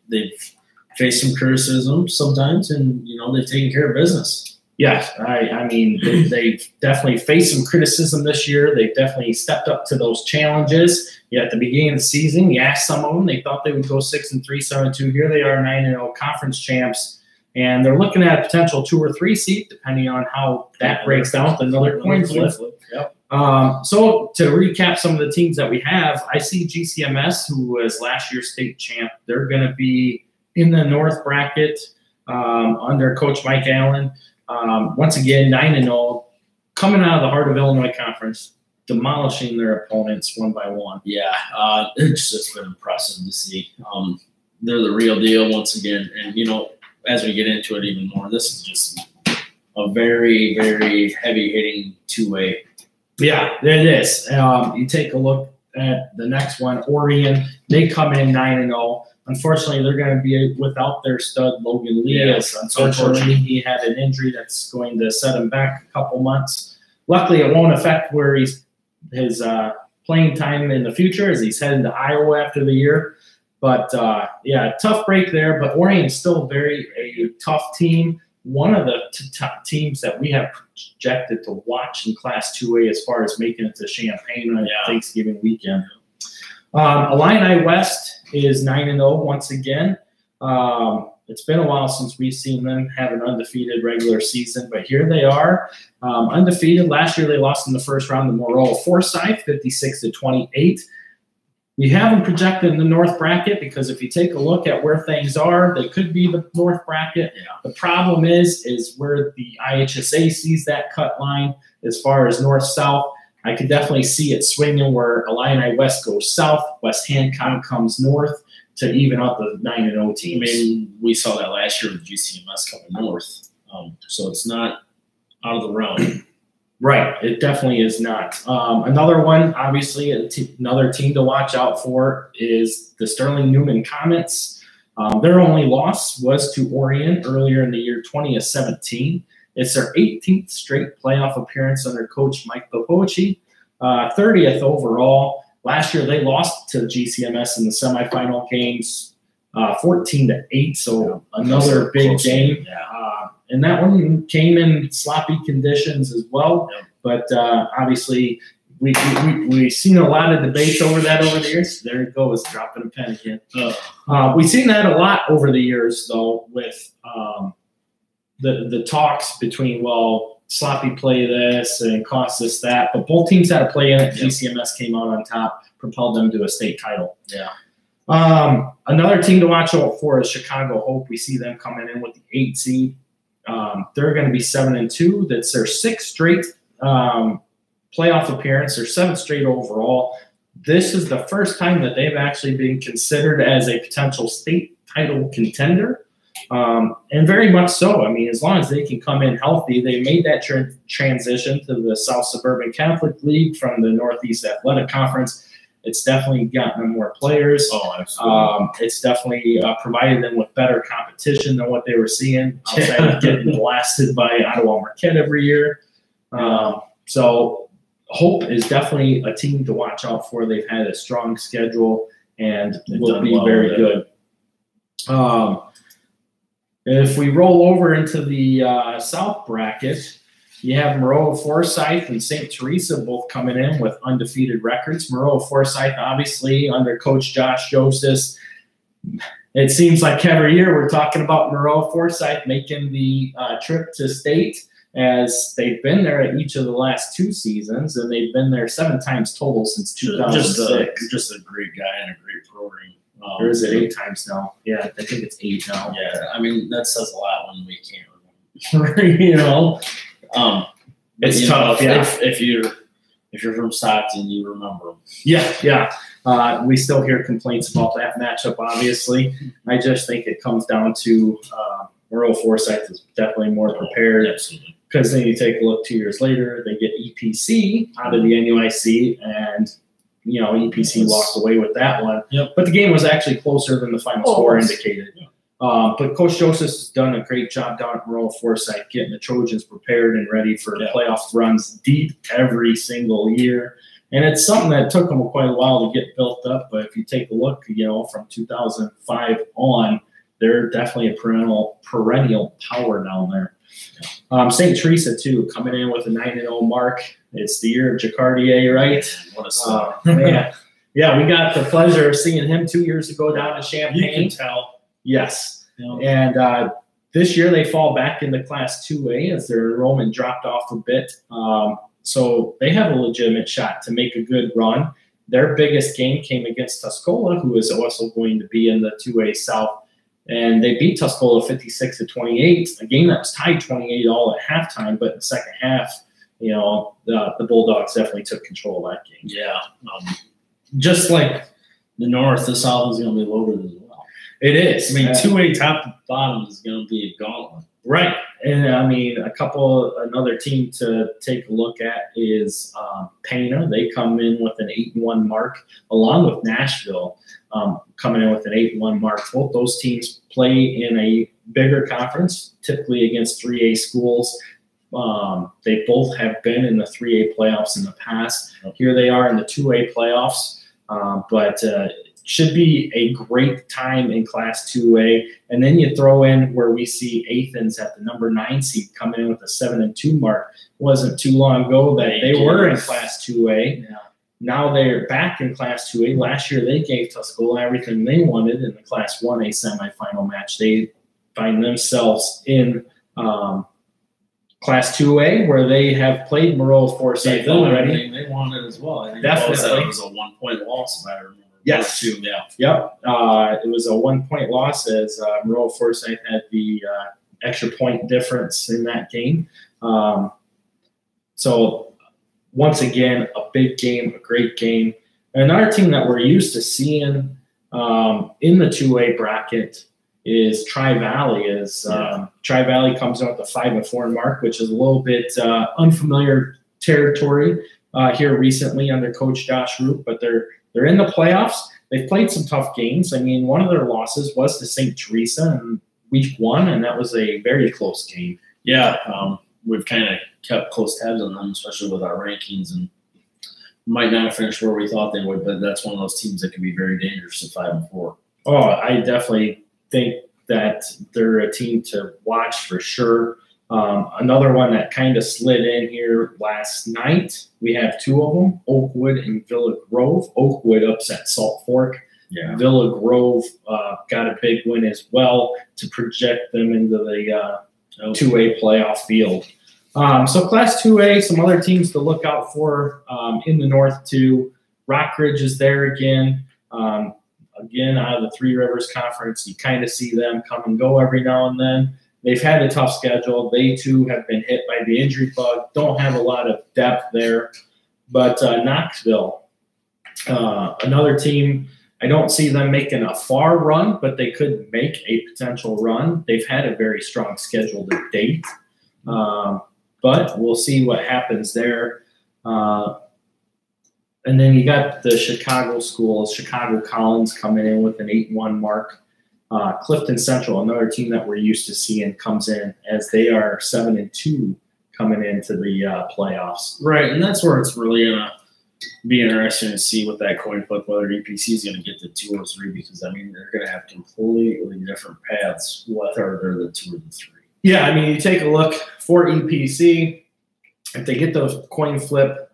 they've faced some criticism sometimes, and they've taken care of business. Yeah, I mean, they've definitely faced some criticism this year. They've definitely stepped up to those challenges. Yeah, at the beginning of the season, you asked some of them, they thought they would go 6-3, 7-2. Here they are, 9-0 conference champs. And they're looking at a potential 2 or 3 seed, depending on how that breaks down with another coin flip. Yep. So to recap some of the teams that we have, I see GCMS, who was last year's state champ. They're going to be in the North bracket under Coach Mike Allen. Once again, 9-0, coming out of the Heart of Illinois Conference, demolishing their opponents one by one. Yeah, it's just been impressive to see. They're the real deal once again, and as we get into it even more, this is just a very, very heavy-hitting 2A. Yeah, it is. You take a look at the next one, Orion. They come in 9-0. Unfortunately, they're going to be without their stud, Logan Lee. Yes, unfortunately, he had an injury that's going to set him back a couple months. Luckily, it won't affect where his playing time in the future, as he's heading to Iowa after the year. But, tough break there. But Orion's still a tough team. One of the top teams that we have projected to watch in Class 2A as far as making it to Champaign on Thanksgiving weekend. Illini West is 9-0 once again. It's been a while since we've seen them have an undefeated regular season, but here they are, undefeated. Last year they lost in the first round to Moreau Forsyth, 56-28. We have them projected in the North bracket because if you take a look at where things are, they could be the North bracket. Yeah. The problem is where the IHSA sees that cut line as far as north-south. I could definitely see it swinging where Illini West goes south, West Hancock comes north to even up the 9-0 teams. I mean, we saw that last year with GCMS coming north, so it's not out of the realm. Right, it definitely is not. Another one, obviously, another team to watch out for is the Sterling Newman Comets. Their only loss was to Orion earlier in the year, 20-17. It's their 18th straight playoff appearance under Coach Mike Popochi, 30th overall. Last year, they lost to GCMS in the semifinal games, 14-8, so another big game. Yeah. And that one came in sloppy conditions as well. Yep. But obviously, we've seen a lot of debates over that over the years. There it goes, dropping a pen again. We've seen that a lot over the years, though, with the talks between, well, sloppy play this and cost us that. But both teams had a play in it. Yep. GCMS came out on top, propelled them to a state title. Yeah. Another team to watch out for is Chicago Hope. We see them coming in with the 8 seed. They're going to be 7-2. That's their 6th straight playoff appearance. Their 7th straight overall. This is the first time that they've actually been considered as a potential state title contender, and very much so. I mean, as long as they can come in healthy, they made that transition to the South Suburban Catholic League from the Northeast Athletic Conference. It's definitely gotten them more players. Oh, absolutely. It's definitely provided them with better competition than what they were seeing outside of getting blasted by Ottawa Marquette every year. So Hope is definitely a team to watch out for. They've had a strong schedule and will be very good. If we roll over into the South bracket, you have Moreau Forsyth and St. Teresa both coming in with undefeated records. Moreau Forsyth, obviously, under Coach Josh Joseph. It seems like every year we're talking about Moreau Forsyth making the trip to state, as they've been there at each of the last 2 seasons, and they've been there 7 times total since 2006. Just a great guy and a great program. Or is it 8 times now? Yeah, I think it's 8 now. Yeah, I mean, that says a lot when we can't remember. You know? It's tough, if you're from Stockton, you remember them. Yeah. We still hear complaints about that matchup, obviously. I just think it comes down to Moreau Forsyth is definitely more prepared. Absolutely. Because then you take a look 2 years later, they get EPC out of the NUIC, and EPC walked away with that one. Yep. But the game was actually closer than the final score indicated. Yeah. But Coach Joseph has done a great job down at Moreau Forsyth, getting the Trojans prepared and ready for playoff runs deep every single year. And it's something that took them quite a while to get built up. But if you take a look, from 2005 on, they're definitely a perennial power down there. St. Teresa, too, coming in with a 9-0 mark. It's the year of Jacardier, right? What a star. Man. Yeah, we got the pleasure of seeing him 2 years ago down in Champaign. You can tell. Yes. Yeah. And this year they fall back into Class 2A as their enrollment dropped off a bit. So they have a legitimate shot to make a good run. Their biggest game came against Tuscola, who is also going to be in the 2A South. And they beat Tuscola 56-28, a game that was tied 28 all at halftime. But in the second half, the Bulldogs definitely took control of that game. Yeah. Just like the North, the South is going to be loaded as well. It is. I mean, 2A top to bottom is going to be a gauntlet. Right. And, I mean, another team to take a look at is Pana. They come in with an 8-1 mark, along with Nashville coming in with an 8-1 mark. Both those teams play in a bigger conference, typically against 3A schools. They both have been in the 3A playoffs in the past. Here they are in the 2A playoffs, but should be a great time in Class 2A. And then you throw in where we see Athens at the number 9 seed coming in with a 7-2 mark. It wasn't too long ago that they were in Class 2A. Yeah. Now they're back in Class 2A. Last year they gave Tuscola everything they wanted in the Class 1A semifinal match. They find themselves in Class 2A, where they have played Maroa Forsyth already. They wanted as well. I think Definitely. It was a 1-point loss, if I remember. Yes. Too, yeah. Yep. It was a 1-point loss as Maroa Forsyth had the extra point difference in that game. So once again, a big game, a great game. Another team that we're used to seeing in the 2A bracket is Tri-Valley. Tri-Valley comes out the 5-4 mark, which is a little bit unfamiliar territory here recently under Coach Josh Root, but they're in the playoffs. They've played some tough games. I mean, one of their losses was to St. Teresa in week 1, and that was a very close game. Yeah, we've kind of kept close tabs on them, especially with our rankings, and might not finish where we thought they would, but that's one of those teams that can be very dangerous at 5-4. Oh, I definitely think that they're a team to watch for sure. Another one that kind of slid in here last night, we have 2 of them, Oakwood and Villa Grove. Oakwood upset Salt Fork. Yeah. Villa Grove got a big win as well to project them into the 2A playoff field. So Class 2A, some other teams to look out for in the north too. Rockridge is there again. Again, out of the Three Rivers Conference, you kind of see them come and go every now and then. They've had a tough schedule. They, too, have been hit by the injury bug. Don't have a lot of depth there. But Knoxville, another team, I don't see them making a far run, but they could make a potential run. They've had a very strong schedule to date. But we'll see what happens there. And then you got the Chicago schools, Chicago Collins coming in with an 8-1 mark. Clifton Central, another team that we're used to seeing, comes in as they are 7-2 coming into the playoffs. Right, and that's where it's really going to be interesting to see with that coin flip, whether EPC is going to get the 2 or 3, because, I mean, they're going to have completely different paths, whether they're the 2 or the 3. Yeah, I mean, you take a look for EPC, if they get those coin flip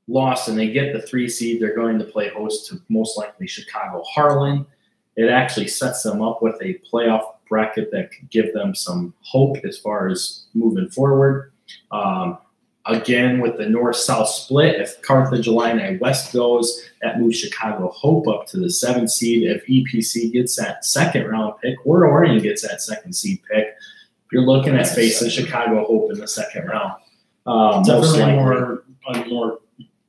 loss and they get the 3 seed, they're going to play host to most likely Chicago Harlan. It actually sets them up with a playoff bracket that could give them some hope as far as moving forward. Again, with the north-south split, if Carthage Illini West goes, that moves Chicago Hope up to the 7th seed. If EPC gets that 2nd round pick, or Orion gets that 2nd seed pick, you're looking at facing Chicago Hope in the 2nd round. Definitely a more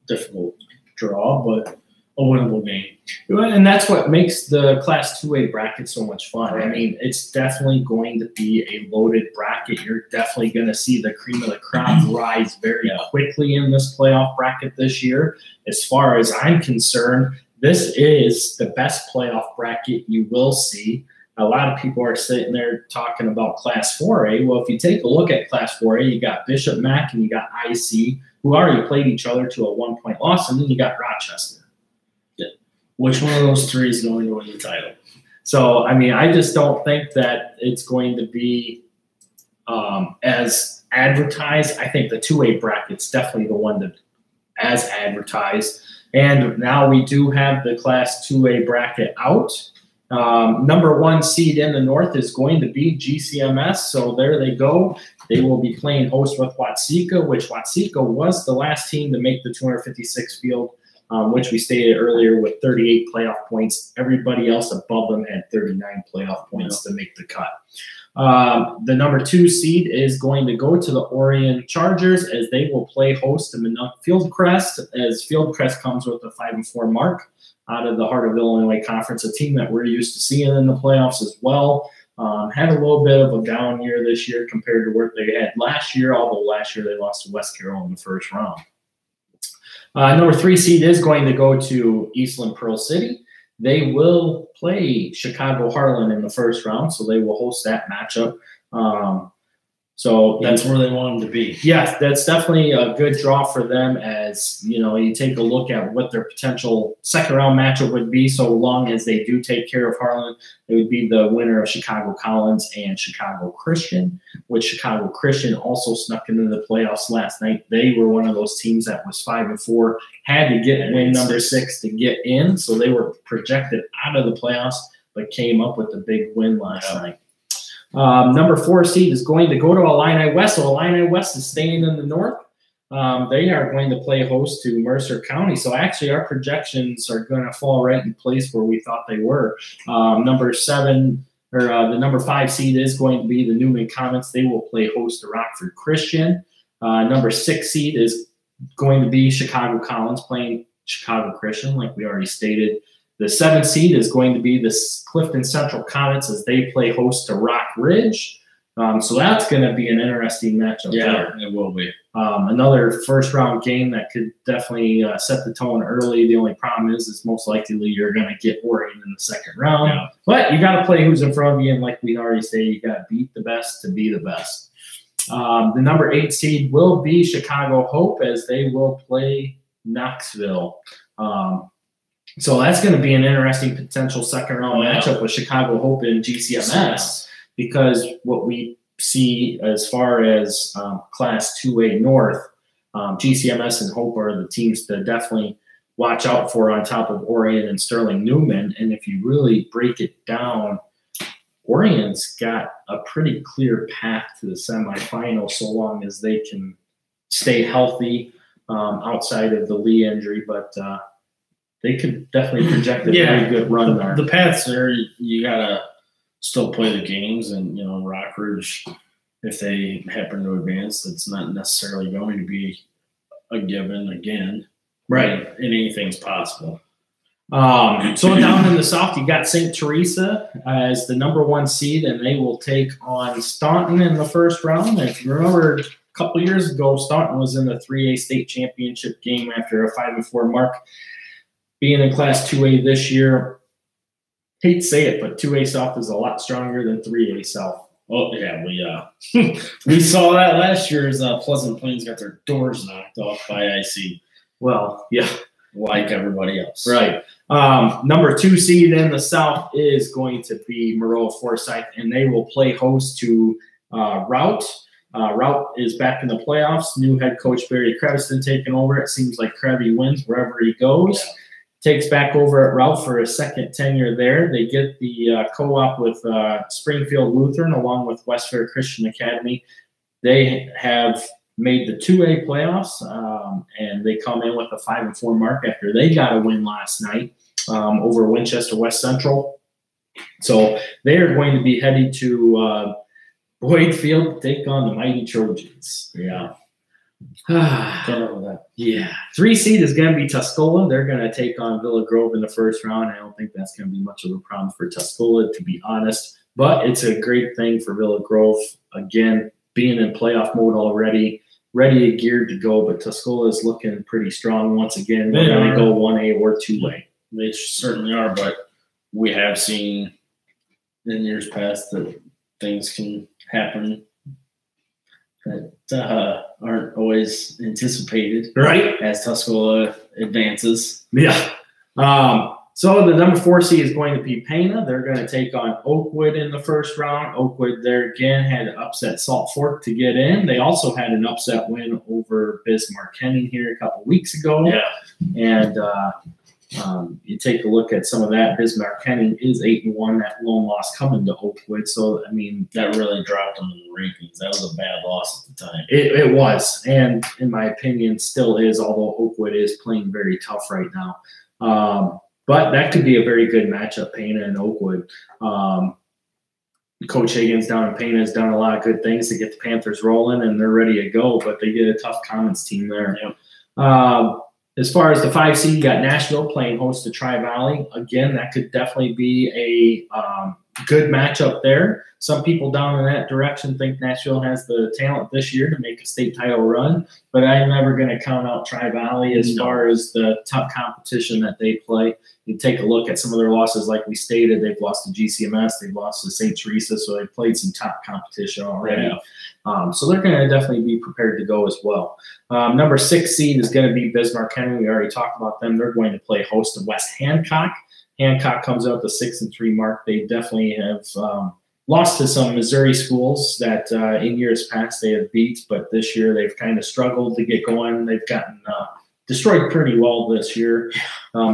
difficult draw, but a winnable game. And that's what makes the Class 2A bracket so much fun. I mean, it's definitely going to be a loaded bracket. You're definitely going to see the cream of the crop rise very quickly in this playoff bracket this year. As far as I'm concerned, this is the best playoff bracket you will see. A lot of people are sitting there talking about Class 4A. Well, if you take a look at Class 4A, you got Bishop Mac and you got IC, who already played each other to a 1-point loss, and then you got Rochester. Which one of those 3 is going to win the title? So, I mean, I just don't think that it's going to be as advertised. I think the 2A bracket's definitely the one that as advertised. And now we do have the Class 2A bracket out. Number 1 seed in the north is going to be GCMS. So there they go. They will be playing host with Watseka, which Watseka was the last team to make the 256 field. Which we stated earlier with 38 playoff points. Everybody else above them had 39 playoff points to make the cut. The number 2 seed is going to go to the Orion Chargers as they will play host to Fieldcrest, as Fieldcrest comes with a 5-4 mark out of the Heart of Illinois Conference, a team that we're used to seeing in the playoffs as well. Had a little bit of a down year this year compared to what they had last year, although last year they lost to West Carroll in the 1st round. Number 3 seed is going to go to Eastland Pearl City. They will play Chicago Harlan in the 1st round, so they will host that matchup. So that's where they want them to be. Yes, that's definitely a good draw for them. As you know, you take a look at what their potential second round matchup would be. So long as they do take care of Harlan, it would be the winner of Chicago Collins and Chicago Christian. Which Chicago Christian also snuck into the playoffs last night. They were one of those teams that was 5-4, had to get win number 6 to get in. So they were projected out of the playoffs, but came up with a big win last night. Number 4 seed is going to go to Illini West. So Illini West is staying in the north. They are going to play host to Mercer County. So actually our projections are going to fall right in place where we thought they were. Number 7 or the number 5 seed is going to be the Newman Comets. They will play host to Rockford Christian. Number 6 seed is going to be Chicago Collins playing Chicago Christian, like we already stated. The 7th seed is going to be the Clifton Central Comets as they play host to Rock Ridge. So that's going to be an interesting matchup. Yeah, it will be. Another first-round game that could definitely set the tone early. The only problem is most likely you're going to get Oregon in the second round. Yeah. But you got to play who's in front of you, and like we already say, you got to beat the best to be the best. The number 8 seed will be Chicago Hope as they will play Knoxville. So that's going to be an interesting potential second-round matchup with Chicago Hope and GCMS, because what we see as far as Class 2A North, GCMS and Hope are the teams to definitely watch out for on top of Orion and Sterling Newman. And if you really break it down, Orion's got a pretty clear path to the semifinal so long as they can stay healthy outside of the Lee injury. But they could definitely project a very good run there. The paths there, you got to still play the games. And, Rock Ridge, if they happen to advance, that's not necessarily going to be a given again. Right. And anything's possible. So down in the South, you got St. Teresa as the number 1 seed, and they will take on Staunton in the first round. If you remember, a couple years ago, Staunton was in the 3A state championship game after a 5-4 mark. Being in Class 2A this year, hate to say it, but 2A South is a lot stronger than 3A South. Oh, yeah, we saw that last year as Pleasant Plains got their doors knocked off by IC. Well, yeah. Like everybody else. Right. Number 2 seed in the South is going to be Maroa Forsyth, and they will play host to Route. Route is back in the playoffs. New head coach Barry Creviston taking over. It seems like Krevy wins wherever he goes. Yeah. Takes back over at Route for a second tenure there. They get the co-op with Springfield Lutheran along with West Fair Christian Academy. They have made the 2A playoffs, and they come in with a 5-4 mark after they got a win last night over Winchester West Central. So they are going to be headed to Boyd Field to take on the mighty Trojans. Yeah. Yeah. 3 seed is going to be Tuscola. They're going to take on Villa Grove in the first round. I don't think that's going to be much of a problem for Tuscola, to be honest. But it's a great thing for Villa Grove. Again, being in playoff mode already, ready and geared to go. But Tuscola is looking pretty strong once again. They're going to go 1A or 2A. They certainly are, but we have seen in years past that things can happen that aren't always anticipated, right? As Tuscola advances. Yeah. So the number 4 seed is going to be Pana. They're going to take on Oakwood in the first round. Oakwood there again had to upset Salt Fork to get in. They also had an upset win over Bismarck Henning here a couple weeks ago. Yeah. And you take a look at some of that. Bismarck Henning is 8-1. That lone loss coming to Oakwood. So, I mean, that really dropped them in the rankings. That was a bad loss at the time. It was. And in my opinion, still is, although Oakwood is playing very tough right now. But that could be a very good matchup, Pana and Oakwood. Coach Higgins down in Pana has done a lot of good things to get the Panthers rolling, and they're ready to go, but they get a tough Commons team there. Yep. As far as the 5 seed, you got Nashville playing host to Tri-Valley. Again, that could definitely be a good matchup there. Some people down in that direction think Nashville has the talent this year to make a state title run, but I'm never going to count out Tri-Valley as far as the tough competition that they play. You take a look at some of their losses, like we stated, they've lost to GCMS, they've lost to St. Teresa, so they've played some top competition already. So they're going to definitely be prepared to go as well. Number 6 seed is going to be Bismarck Henry. We already talked about them. They're going to play host to West Hancock. Hancock comes out the 6-3 mark. They definitely have lost to some Missouri schools that in years past they have beat, but this year they've kind of struggled to get going. They've gotten destroyed pretty well this year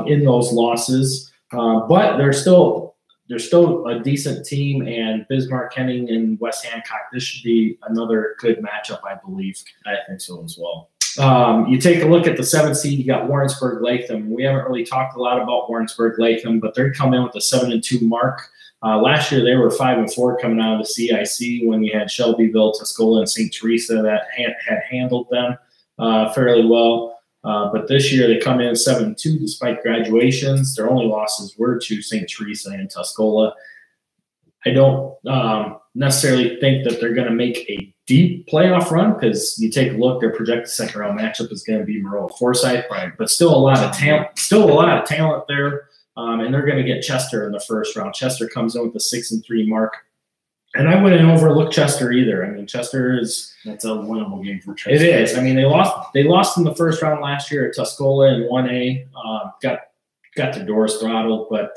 in those losses, but they're still a decent team. And Bismarck Henning and West Hancock, this should be another good matchup, I believe. I think so as well. You take a look at the 7th seed, you got Warrensburg Latham. We haven't really talked a lot about Warrensburg Latham, but they're coming in with a 7-2 mark. Last year they were 5-4 coming out of the CIC when you had Shelbyville, Tuscola, and St. Teresa that had handled them fairly well. But this year they come in 7-2 despite graduations. Their only losses were to St. Teresa and Tuscola. I don't necessarily think that they're going to make a deep playoff run, because you take a look, their projected second round matchup is going to be Maroa Forsyth, right? But still a lot of talent there. And they're going to get Chester in the first round. Chester comes in with a 6-3 mark. And I wouldn't overlook Chester either. I mean, that's a winnable game for Chester. It is. I mean, they lost in the first round last year at Tuscola in 1A. Got their doors throttled, but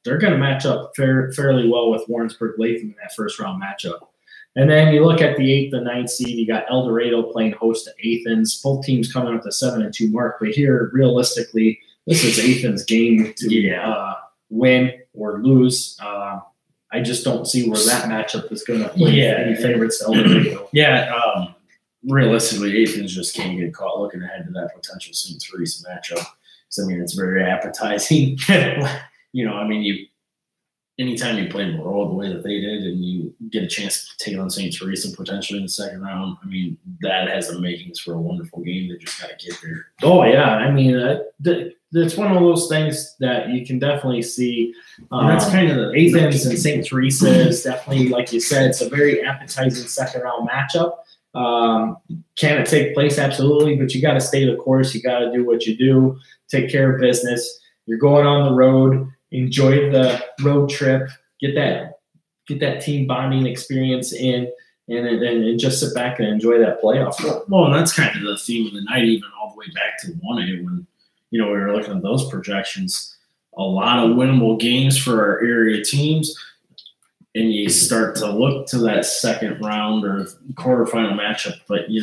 they're going to match up fairly well with Warrensburg Latham in that first round matchup. And then you look at the 8th and 9th seed, you got El Dorado playing host to Athens. Both teams coming with a 7-2 mark, but here, realistically, this is Athens' game to win or lose. I just don't see where that matchup is going to play any favorites to El Dorado. Realistically, Athens just can't get caught looking ahead to that potential St. Teresa matchup. So, I mean, it's very appetizing. Anytime you play Maroa the way that they did and you get a chance to take on St. Teresa potentially in the second round, I mean, that has the makings for a wonderful game. They just got to get there. Oh, yeah. I mean, it's one of those things that you can definitely see. That's kind of the Athens and St. Teresa is definitely, like you said, it's a very appetizing second round matchup. Can it take place? Absolutely. But you got to stay the course. You got to do what you do, take care of business. You're going on the road. Enjoy the road trip, get that team bonding experience in, and just sit back and enjoy that playoff. Well, and that's kind of the theme of the night, even all the way back to 1A when, we were looking at those projections. A lot of winnable games for our area teams, and you start to look to that second round or quarterfinal matchup. But, you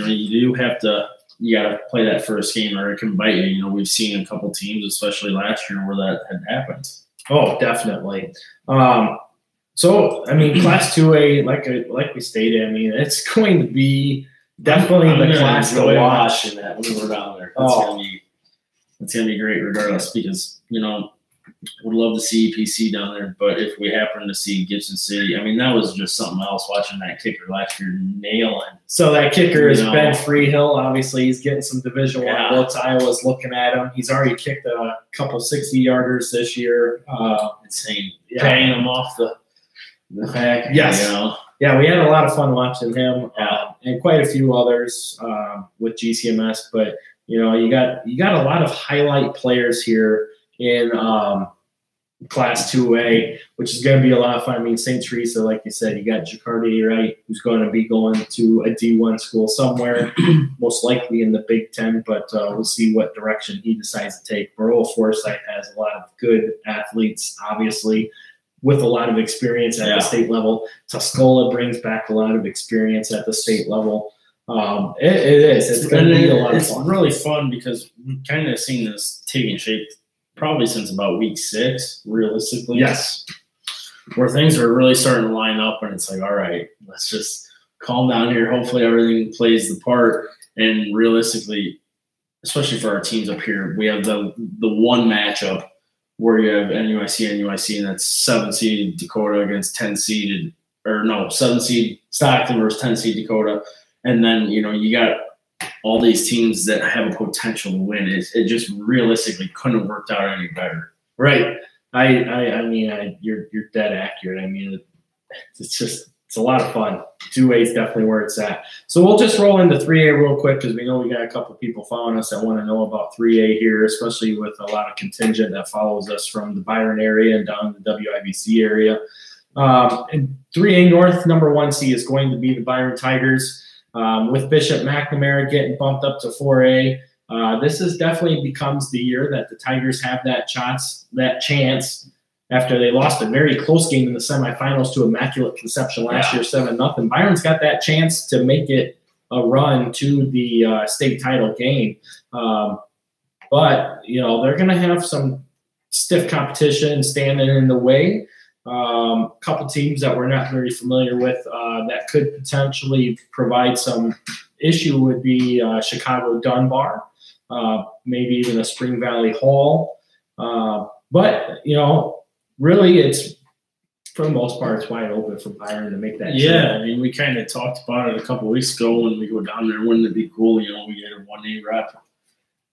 got to play that first game or it can bite you. We've seen a couple teams, especially last year, where that had happened. Oh, definitely. So, I mean, Class 2A, like we stated, I mean, it's going to be definitely the class to watch. Watching that when we're down there. It's gonna be great regardless, because, would love to see EPC down there, but if we happen to see Gibson City, I mean, that was just something else watching that kicker last year nailing. So that kicker is Ben Freehill. Obviously, he's getting some Division I looks. Iowa's looking at him. He's already kicked a couple 60-yarders this year. Insane. Paying him off the back. Yes. Yeah, we had a lot of fun watching him and quite a few others with GCMS. But, you got a lot of highlight players here in Class 2A, which is going to be a lot of fun. I mean, St. Teresa, like you said, you got Jacardi, right, who's going to be going to a D1 school somewhere, most likely in the Big Ten, but we'll see what direction he decides to take. Maroa Forsyth has a lot of good athletes, obviously, with a lot of experience at the state level. Tuscola brings back a lot of experience at the state level. It is. It's going to be a lot of fun. It's really fun because we've kind of seen this taking shape probably since about week 6, realistically. Yes. Where things are really starting to line up, and it's like, all right, let's just calm down here. Hopefully everything plays the part. And realistically, especially for our teams up here, we have the one matchup where you have NUIC, and that's 7-seed Dakota against 10-seeded, or no, 7-seed Stockton versus 10-seed Dakota. And then, you got all these teams that have a potential to win. It just realistically couldn't have worked out any better. Right. I mean, you're dead accurate. I mean, it's a lot of fun. 2A is definitely where it's at. So we'll just roll into 3A real quick because we know we got a couple people following us that want to know about 3A here, especially with a lot of contingent that follows us from the Byron area and down the WIBC area. And 3A North, number 1 seed is going to be the Byron Tigers. With Bishop McNamara getting bumped up to 4A, this is definitely becomes the year that the Tigers have that chance after they lost a very close game in the semifinals to Immaculate Conception last year, 7-0. Byron's got that chance to make it a run to the state title game. But, you know, they're going to have some stiff competition standing in the way. A couple teams that we're not very familiar with that could potentially provide some issue would be Chicago Dunbar, maybe even a Spring Valley Hall. But, you know, really it's, for the most part, it's wide open for Byron to make that. Yeah, I mean, we kind of talked about it a couple of weeks ago when we go down there. Wouldn't it be cool, you know, we get a 1A rep.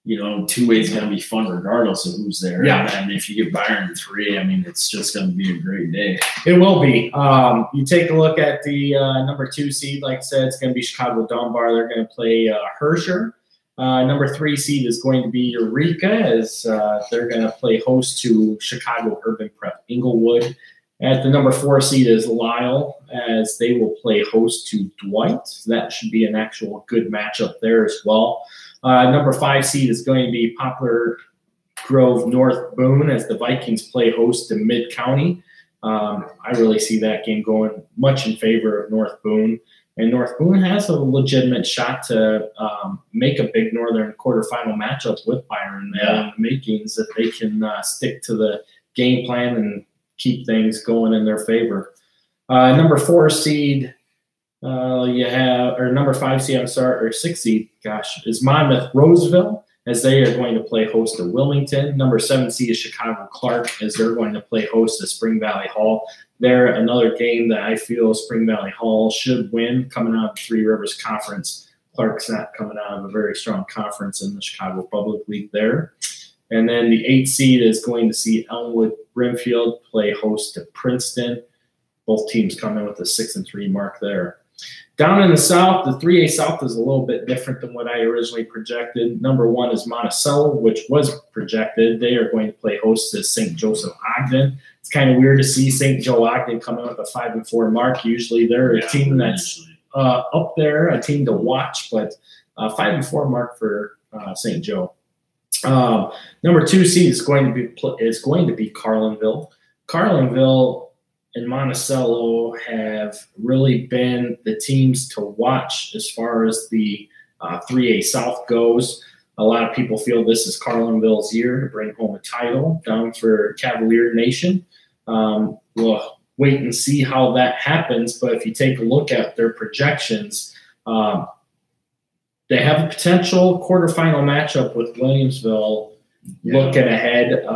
You know, 2A is going to be fun regardless of who's there. Yeah. And if you get Byron in 3A, I mean, it's just going to be a great day. It will be. You take a look at the number 2 seed. Like I said, it's going to be Chicago Dunbar. They're going to play Herscher. Number 3 seed is going to be Eureka, as they're going to play host to Chicago Urban Prep Inglewood. At the number 4 seed is Lyle, as they will play host to Dwight. So that should be an actual good matchup there as well. Number 5 seed is going to be Poplar Grove North Boone, as the Vikings play host to Mid-County. I really see that game going much in favor of North Boone. And North Boone has a legitimate shot to make a big Northern quarterfinal matchup with Byron in the makings if they can stick to the game plan and keep things going in their favor. Number 4 seed, number 5 seed, or 6 seed, is Monmouth Roseville, as they are going to play host to Wilmington. Number 7 seed is Chicago Clark, as they're going to play host to Spring Valley Hall. They're another game that I feel Spring Valley Hall should win coming out of the Three Rivers Conference. Clark's not coming out of a very strong conference in the Chicago Public League there. And then the 8 seed is going to see Elmwood Brimfield play host to Princeton. Both teams come in with a 6-3 mark there. Down in the South, the 3A South is a little bit different than what I originally projected. Number 1 is Monticello, which was projected. They are going to play host to St. Joseph Ogden. It's kind of weird to see St. Joe Ogden come in with a 5-4 mark. Usually they're a team that's up there, a team to watch, but 5-4 mark for St. Joe. Number 2 seed is going to be Carlinville. Carlinville and Monticello have really been the teams to watch as far as the 3A South goes. A lot of people feel this is Carlinville's year to bring home a title down for Cavalier Nation. We'll wait and see how that happens, but if you take a look at their projections, they have a potential quarterfinal matchup with Williamsville looking ahead,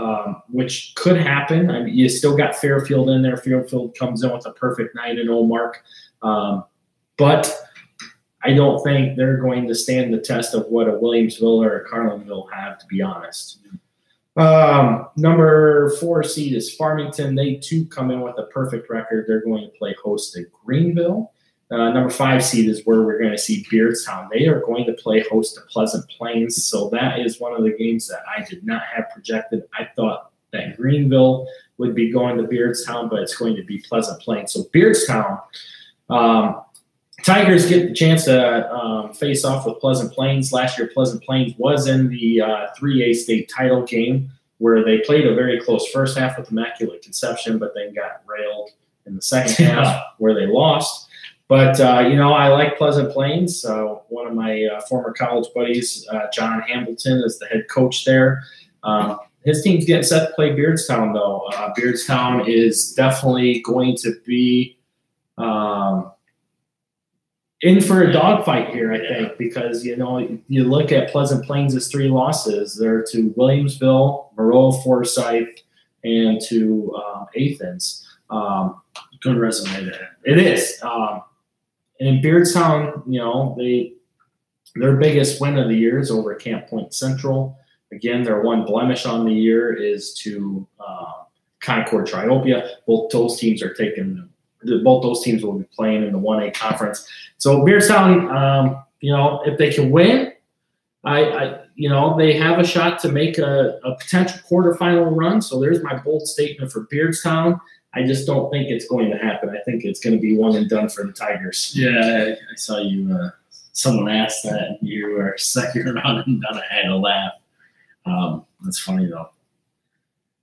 which could happen. I mean, you still got Fairfield in there. Fairfield comes in with a perfect 9-0 mark. But I don't think they're going to stand the test of what a Williamsville or a Carlinville have, to be honest. Number 4 seed is Farmington. They, too, come in with a perfect record. They're going to play host to Greenville. Number 5 seed is where we're going to see Beardstown. They are going to play host to Pleasant Plains. So that is one of the games that I did not have projected. I thought that Greenville would be going to Beardstown, but it's going to be Pleasant Plains. So Beardstown, Tigers get the chance to face off with Pleasant Plains. Last year, Pleasant Plains was in the 3A state title game where they played a very close first half with Immaculate Conception, but then got railed in the second half where they lost. But, you know, I like Pleasant Plains. One of my former college buddies, John Hambleton, is the head coach there. His team's getting set to play Beardstown, though. Beardstown is definitely going to be in for a dogfight here, I think, because, you know, you look at Pleasant Plains' 3 losses. They're to Williamsville, Moreau, Forsyth, and to Athens. Good resume there. It is. And Beardstown, you know, their biggest win of the year is over at Camp Point Central. Again, their one blemish on the year is to Concord Triopia. Both those teams will be playing in the 1A conference. So Beardstown, if they can win, they have a shot to make a potential quarterfinal run. So there's my bold statement for Beardstown. I just don't think it's going to happen. I think it's going to be one and done for the Tigers. Yeah, I saw you. Someone asked that, and you were second round and done. I had to laugh. That's funny though.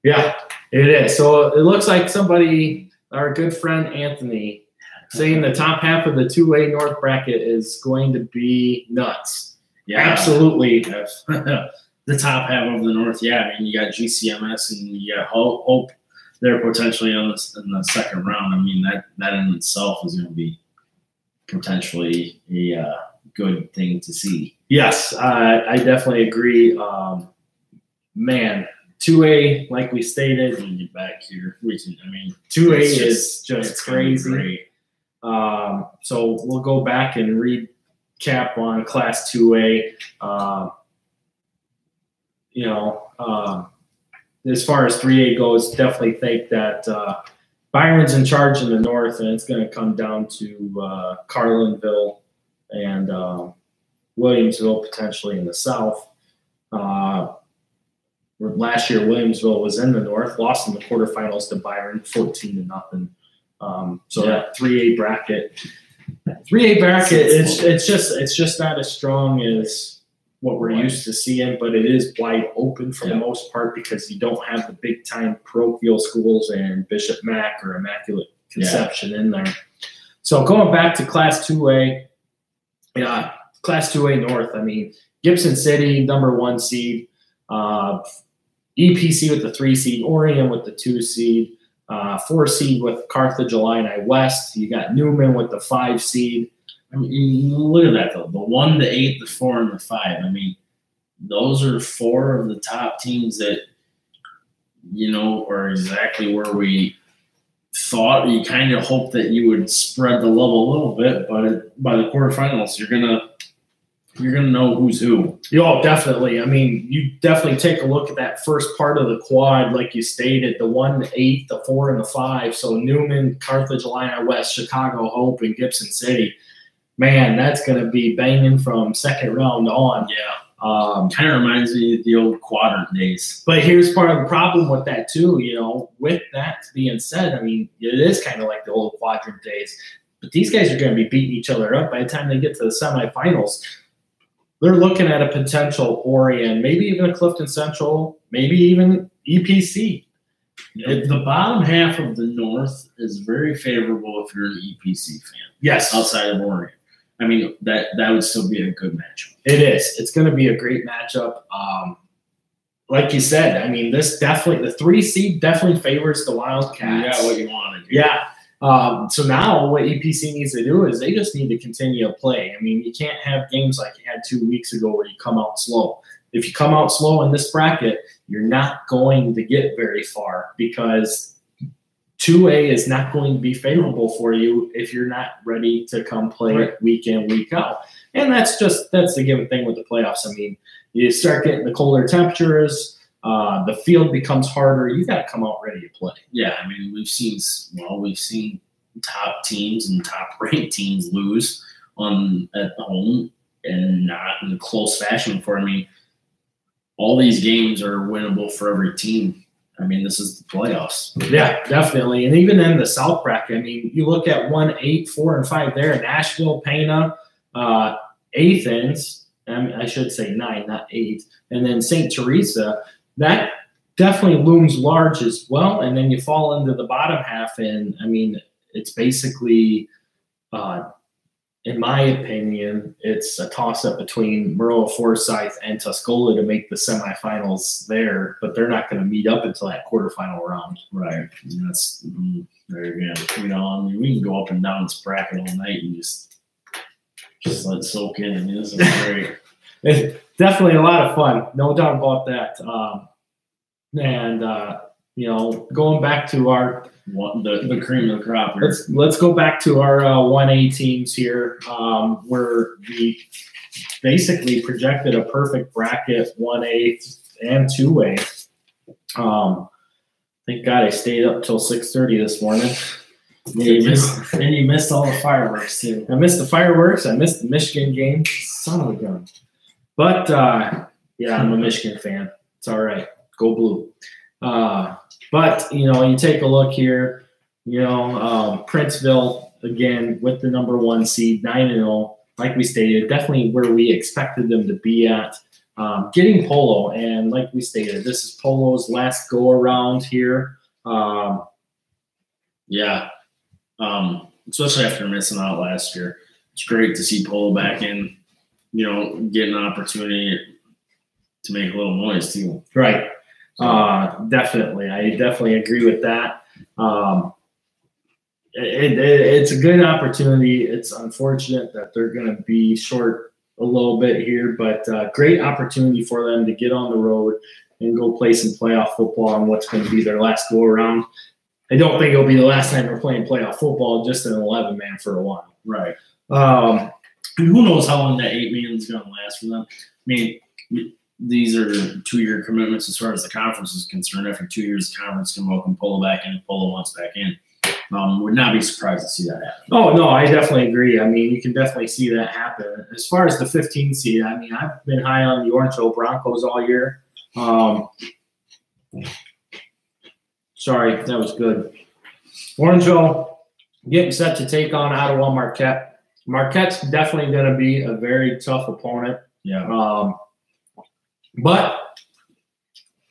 Yeah, it is. So it looks like somebody, our good friend Anthony, saying the top half of the 2A North bracket is going to be nuts. Yeah, absolutely. The top half of the North. Yeah, I mean, you got GCMS and you got Hope. They're potentially in the second round. I mean, that in itself is going to be potentially a good thing to see. Yes, I definitely agree. Man, 2A, like we stated, when you get back here, 2A is just crazy. So we'll go back and recap on Class 2A. As far as 3A goes, definitely think that Byron's in charge in the north, and it's going to come down to Carlinville and Williamsville potentially in the south. Last year, Williamsville was in the north, lost in the quarterfinals to Byron, 14-0. That 3A bracket, it's just not as strong as what we're used to seeing, but it is wide open for the most part because you don't have the big time parochial schools and Bishop Mac or Immaculate Conception in there. So going back to Class 2A, Class 2A North, I mean, Gibson City, number 1 seed, EPC with the 3 seed, Orion with the 2 seed, 4 seed with Carthage Illini West. You got Newman with the 5 seed. I mean, look at that, though. The 1, the 8, the 4, and the 5. I mean, those are 4 of the top teams that, are exactly where we thought. You kind of hope that you would spread the level a little bit, but by the quarterfinals, you're gonna know who's who. Oh, definitely. I mean, you definitely take a look at that first part of the quad, like you stated, the 1, the 8, the 4, and the 5. So Newman, Carthage Illini West, Chicago Hope, and Gibson City. Man, that's going to be banging from second round on. Yeah. Kind of reminds me of the old quadrant days. But here's part of the problem with that, too. With that being said, I mean, it is kind of like the old quadrant days. But these guys are going to be beating each other up by the time they get to the semifinals. They're looking at a potential Orion, maybe even a Clifton Central, maybe even EPC. The bottom half of the North is very favorable if you're an EPC fan. Yes. Outside of Orion. I mean, that would still be a good matchup. It is. It's going to be a great matchup. Like you said, I mean, the 3 seed definitely favors the Wildcats. You got what you wanted. Yeah. So now what EPC needs to do is they just need to continue to play. I mean, you can't have games like you had 2 weeks ago where you come out slow. If you come out slow in this bracket, you're not going to get very far because 2A is not going to be favorable for you if you're not ready to come play week in, week out. And that's the given thing with the playoffs. I mean, you start getting the colder temperatures, the field becomes harder. You got to come out ready to play. Yeah, I mean, we've seen top teams and top ranked teams lose at home and not in close fashion before. I mean, all these games are winnable for every team. I mean, this is the playoffs. Yeah, definitely. And even in the South bracket, I mean, you look at 1, 8, 4, and 5 there. Nashville, Pana, Athens. I should say 9, not 8. And then St. Teresa. That definitely looms large as well. And then you fall into the bottom half, and I mean, it's basically, in my opinion, it's a toss-up between Maroa Forsyth and Tuscola to make the semifinals there, but they're not going to meet up until that quarterfinal round. Right. And that's there again. I mean, we can go up and down this bracket all night and just let it soak in. I mean, this is great. It's definitely a lot of fun, no doubt about that. Going back to our the cream of the crop. Let's go back to our 1A teams here, where we basically projected a perfect bracket, 1A and 2A. Thank God I stayed up till 6:30 this morning. And you missed all the fireworks too. I missed the fireworks. I missed the Michigan game. Son of a gun. But yeah, I'm a Michigan fan. It's all right. Go blue. But you take a look here. Princeville again with the number 1 seed, 9-0. Like we stated, definitely where we expected them to be at. Getting Polo, and like we stated, this is Polo's last go around here. Especially after missing out last year, it's great to see Polo back in. Get an opportunity to make a little noise too. Right. Definitely, I definitely agree with that. It's a good opportunity. It's unfortunate that they're going to be short a little bit here, but great opportunity for them to get on the road and go play some playoff football on what's going to be their last go around. I don't think it'll be the last time we're playing playoff football, just an 11-man for a while. Right. And who knows how long that 8-man is going to last for them. I mean, these are 2-year commitments as far as the conference is concerned. After 2 years, the conference can welcome Polo back in if Polo wants back in. Would not be surprised to see that happen. Oh, no, I definitely agree. I mean, you can definitely see that happen. As far as the 15 seed, I mean, I've been high on the Orangeville Broncos all year. Sorry, that was good. Orangeville getting set to take on Ottawa Marquette. Marquette's definitely going to be a very tough opponent. Yeah. But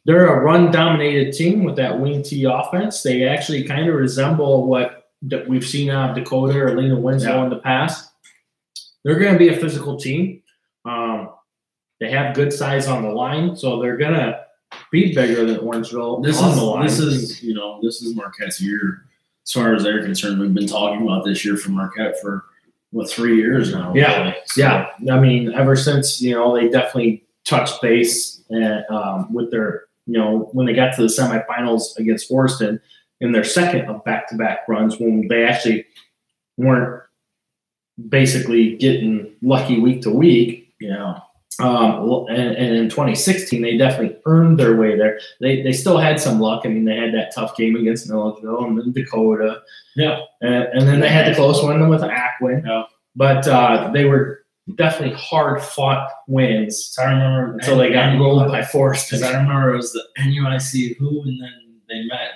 they're a run-dominated team with that wing T offense. They actually kind of resemble what we've seen out of Dakota or Lena Winslow in the past. They're going to be a physical team. They have good size on the line, so they're going to be bigger than Orangeville on the line. This is Marquette's year as far as they're concerned. We've been talking about this year for Marquette for 3 years now. Yeah, really. So, yeah. I mean, ever since they definitely touched base with their when they got to the semifinals against Forston in their second of back-to-back runs, when they actually weren't basically getting lucky week to week. And in 2016, they definitely earned their way there. They still had some luck. I mean, they had that tough game against Milledgeville and then Dakota. Yeah. And then they had the close one with Ackland. Yeah. But they were definitely hard-fought wins. I remember until they got rolled by Forest. Because I remember it was the NUIC who, and then they met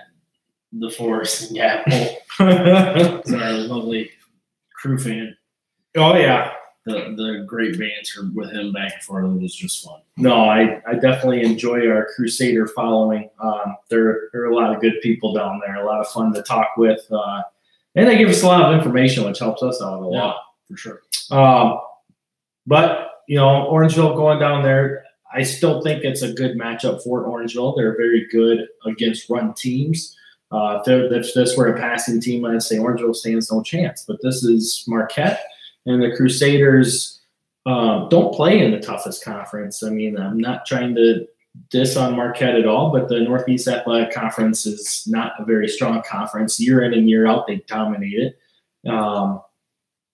the Forest. Yeah. It's our lovely crew fan. Oh, yeah. The great banter with him back and forth was just fun. No, I definitely enjoy our Crusader following. There are a lot of good people down there, a lot of fun to talk with. And they give us a lot of information, which helps us out a lot. For sure. But, Orangeville going down there, I still think it's a good matchup for Orangeville. They're very good against run teams. If this were a passing team, I'd say Orangeville stands no chance. But this is Marquette, and the Crusaders don't play in the toughest conference. I mean, I'm not trying to diss on Marquette at all, but the Northeast Athletic Conference is not a very strong conference. Year in and year out, they dominate it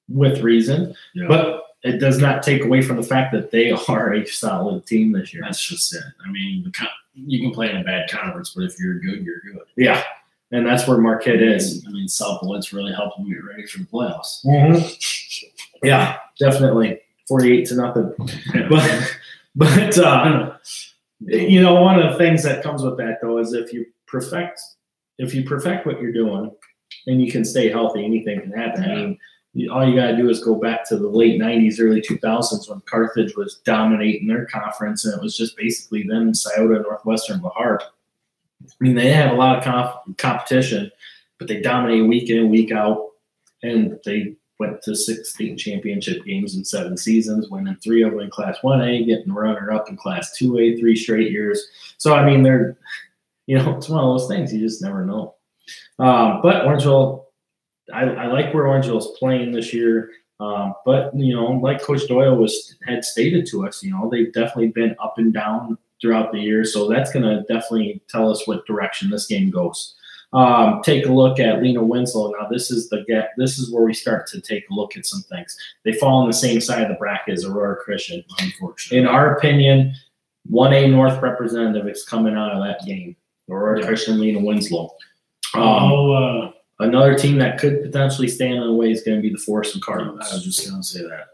with reason. Yeah. But it does not take away from the fact that they are a solid team this year. That's just it. I mean, you can play in a bad conference, but if you're good, you're good. Yeah, and that's where Marquette is. I mean, South Point's really helped them get ready for the playoffs. Mm-hmm. Yeah, definitely. 48-0. Yeah. But one of the things that comes with that, though, is if you perfect what you're doing and you can stay healthy, anything can happen. Yeah. I mean, all you got to do is go back to the late 90s, early 2000s when Carthage was dominating their conference, and it was just basically them, Scioto, Northwestern, Lahart. I mean, they had a lot of competition, but they dominated week in, week out, and they went to 6 state championship games in 7 seasons, winning 3 of them in Class 1A, getting runner-up in Class 2A 3 straight years. So, I mean, they're, it's one of those things. You just never know. But Orangeville, I like where Orangeville is playing this year. But, like Coach Doyle had stated to us, they've definitely been up and down throughout the year. So that's going to definitely tell us what direction this game goes. Take a look at Lena Winslow. Now, this is the gap. This is where we start to take a look at some things. They fall on the same side of the bracket as Aurora Christian, unfortunately. In our opinion, 1A North representative is coming out of that game. Aurora Christian, Lena Winslow. Another team that could potentially stand in the way is going to be the Forston Cardinals. I was just going to say that.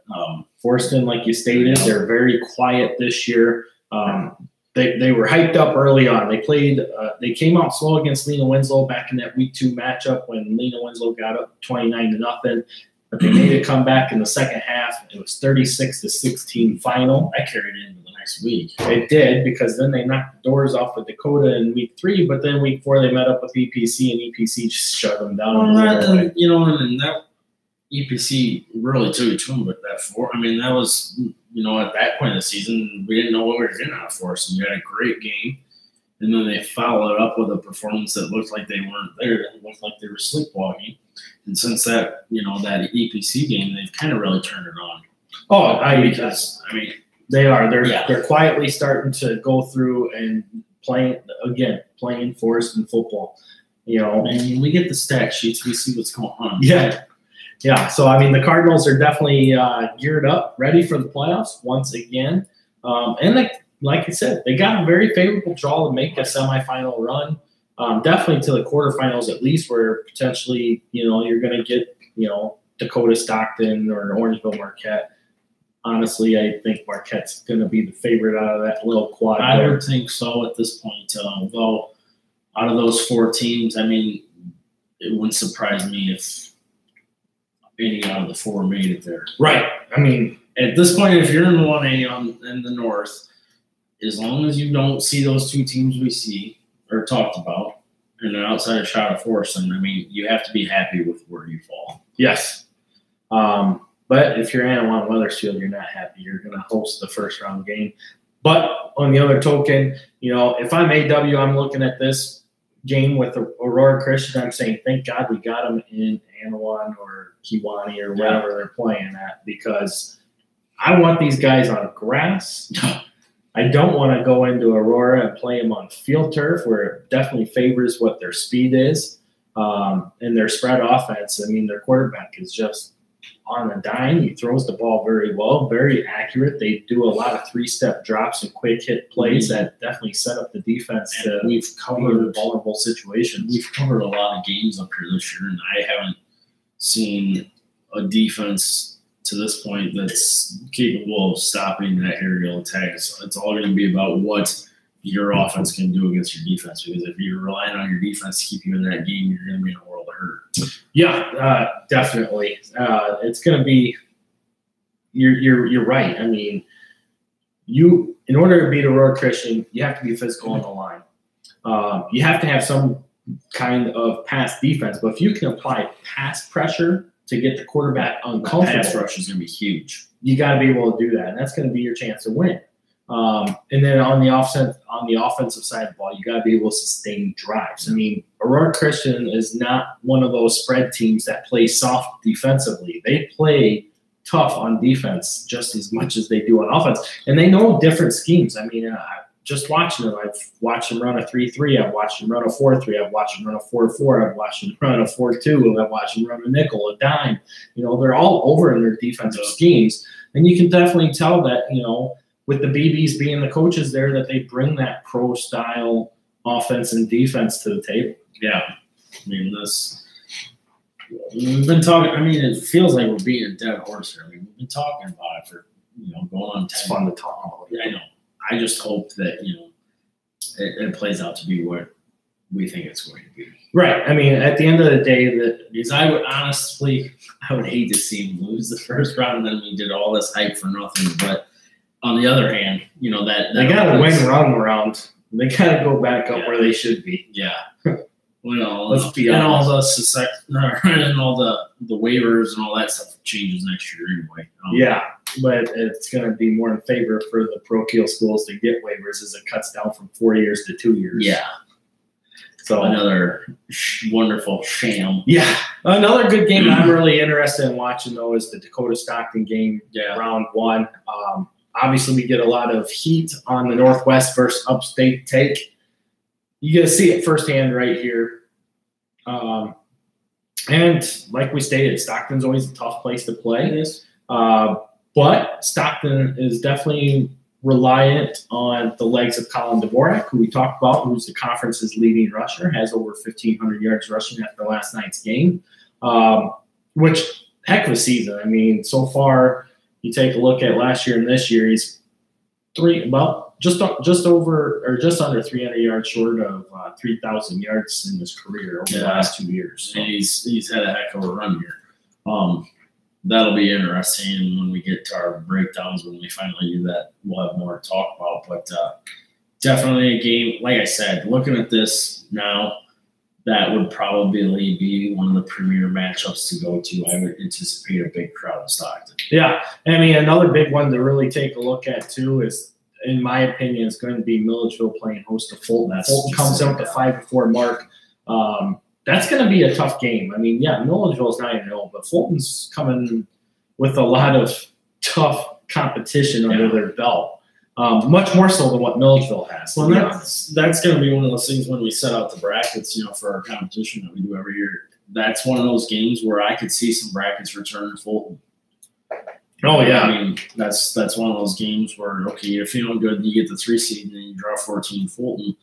Forston, like you stated, they're very quiet this year. They were hyped up early on. They played. They came out slow against Lena Winslow back in that week 2 matchup when Lena Winslow got up 29-0. But they made a comeback in the second half. It was 36-16 final. That carried into the next week. It did, because then they knocked the doors off with Dakota in week 3. But then week 4 they met up with EPC, and EPC just shut them down. And that EPC really took it to them with that 4. I mean, that was, at that point in the season, we didn't know what we were getting out of Force. And we had a great game. And then they followed up with a performance that looked like they weren't there. It looked like they were sleepwalking. And since that, that EPC game, they've kind of really turned it on. They are. They're quietly starting to go through and playing Force and football. And we get the stat sheets, we see what's going on. Yeah. So the Cardinals are definitely geared up, ready for the playoffs once again. And like I said, they got a very favorable draw to make a semifinal run. Definitely to the quarterfinals at least, where potentially you're going to get Dakota Stockton or Orangeville Marquette. Honestly, I think Marquette's going to be the favorite out of that little quad. I would think so at this point. Although out of those 4 teams, it wouldn't surprise me if any out of the 4 made it there. Right. At this point, if you're in 1A in the North, as long as you don't see those 2 teams we see or talked about, and an outside shot of Forston, you have to be happy with where you fall. Yes. But if you're Anawan Wethersfield, you're not happy. You're going to host the first round game. But on the other token, if I'm AW, I'm looking at this game with Aurora Christian, I'm saying, thank God we got them in Anawan or Kewanee or wherever they're playing at, because I want these guys on grass. I don't want to go into Aurora and play them on field turf, where it definitely favors what their speed is and their spread offense. Their quarterback is just on a dime. He throws the ball very well, very accurate. They do a lot of 3-step drops and quick hit plays that definitely set up the defense to we've covered vulnerable situations. We've covered a lot of games up here this year, and I haven't seen a defense to this point that's capable of stopping that aerial attack. It's all going to be about what your offense can do against your defense, because if you're relying on your defense to keep you in that game, you're going to be in a world of hurt. Yeah, definitely. It's going to be. You're right. In order to beat Aurora Christian, you have to be physical on the line. You have to have some kind of pass defense, but if you can apply pass pressure to get the quarterback uncomfortable, pass rush is going to be huge. You got to be able to do that, and that's going to be your chance to win. And then on the offensive side of the ball, you got to be able to sustain drives. Aurora Christian is not one of those spread teams that play soft defensively. They play tough on defense just as much as they do on offense, and they know different schemes. Just watching them, I've watched them run a 3-3. I've watched them run a 4-3. I've watched them run a 4-4. I've watched them run a 4-2. I've watched them run a nickel, a dime. They're all over in their defensive schemes, and you can definitely tell that with the BBs being the coaches there, that they bring that pro-style offense and defense to the table. Yeah. We've been talking. It feels like we're being a dead horse here. We've been talking about it for, going on 10. It's fun to talk about. I know. I just hope that, it plays out to be what we think it's going to be. Right. At the end of the day, because I would hate to see him lose the first round, and then we did all this hype for nothing. But on the other hand, that they got to win round. They got to go back up where they should be. Yeah. Let's be honest. And all the waivers and all that stuff changes next year anyway. But it's going to be more in favor for the parochial schools to get waivers, as it cuts down from 4 years to 2 years. Yeah. So another wonderful sham. Yeah. Another good game I'm really interested in watching, though, is the Dakota Stockton game, round 1. Obviously, we get a lot of heat on the Northwest versus Upstate take. You get to see it firsthand right here. And like we stated, Stockton's always a tough place to play. It is. But Stockton is definitely reliant on the legs of Colin Dvorak, who we talked about, who's the conference's leading rusher, has over 1,500 yards rushing after last night's game, which heck of a season. I mean, so far, you take a look at last year and this year, he's just under 300 yards short of 3,000 yards in his career over the last 2 years. So. And he's had a heck of a run here. That'll be interesting when we get to our breakdowns. When we finally do that, we'll have more to talk about. But definitely a game, like I said, looking at this now, that would probably be one of the premier matchups to go to. I would anticipate a big crowd in Stockton. Yeah, I mean, another big one to really take a look at too is, in my opinion, is going to be Milledgeville playing host to Fulton. Fulton comes out the 5-4 mark. That's going to be a tough game. I mean, yeah, Milledgeville's 9-0, but Fulton's coming with a lot of tough competition under their belt, much more so than what Milledgeville has. Well, that's going to be one of those things when we set out the brackets, for our competition that we do every year. That's one of those games where I could see some brackets return to Fulton. Oh, yeah. I mean, that's one of those games where, okay, you're feeling good, you get the 3 seed, and then you draw 14 Fulton,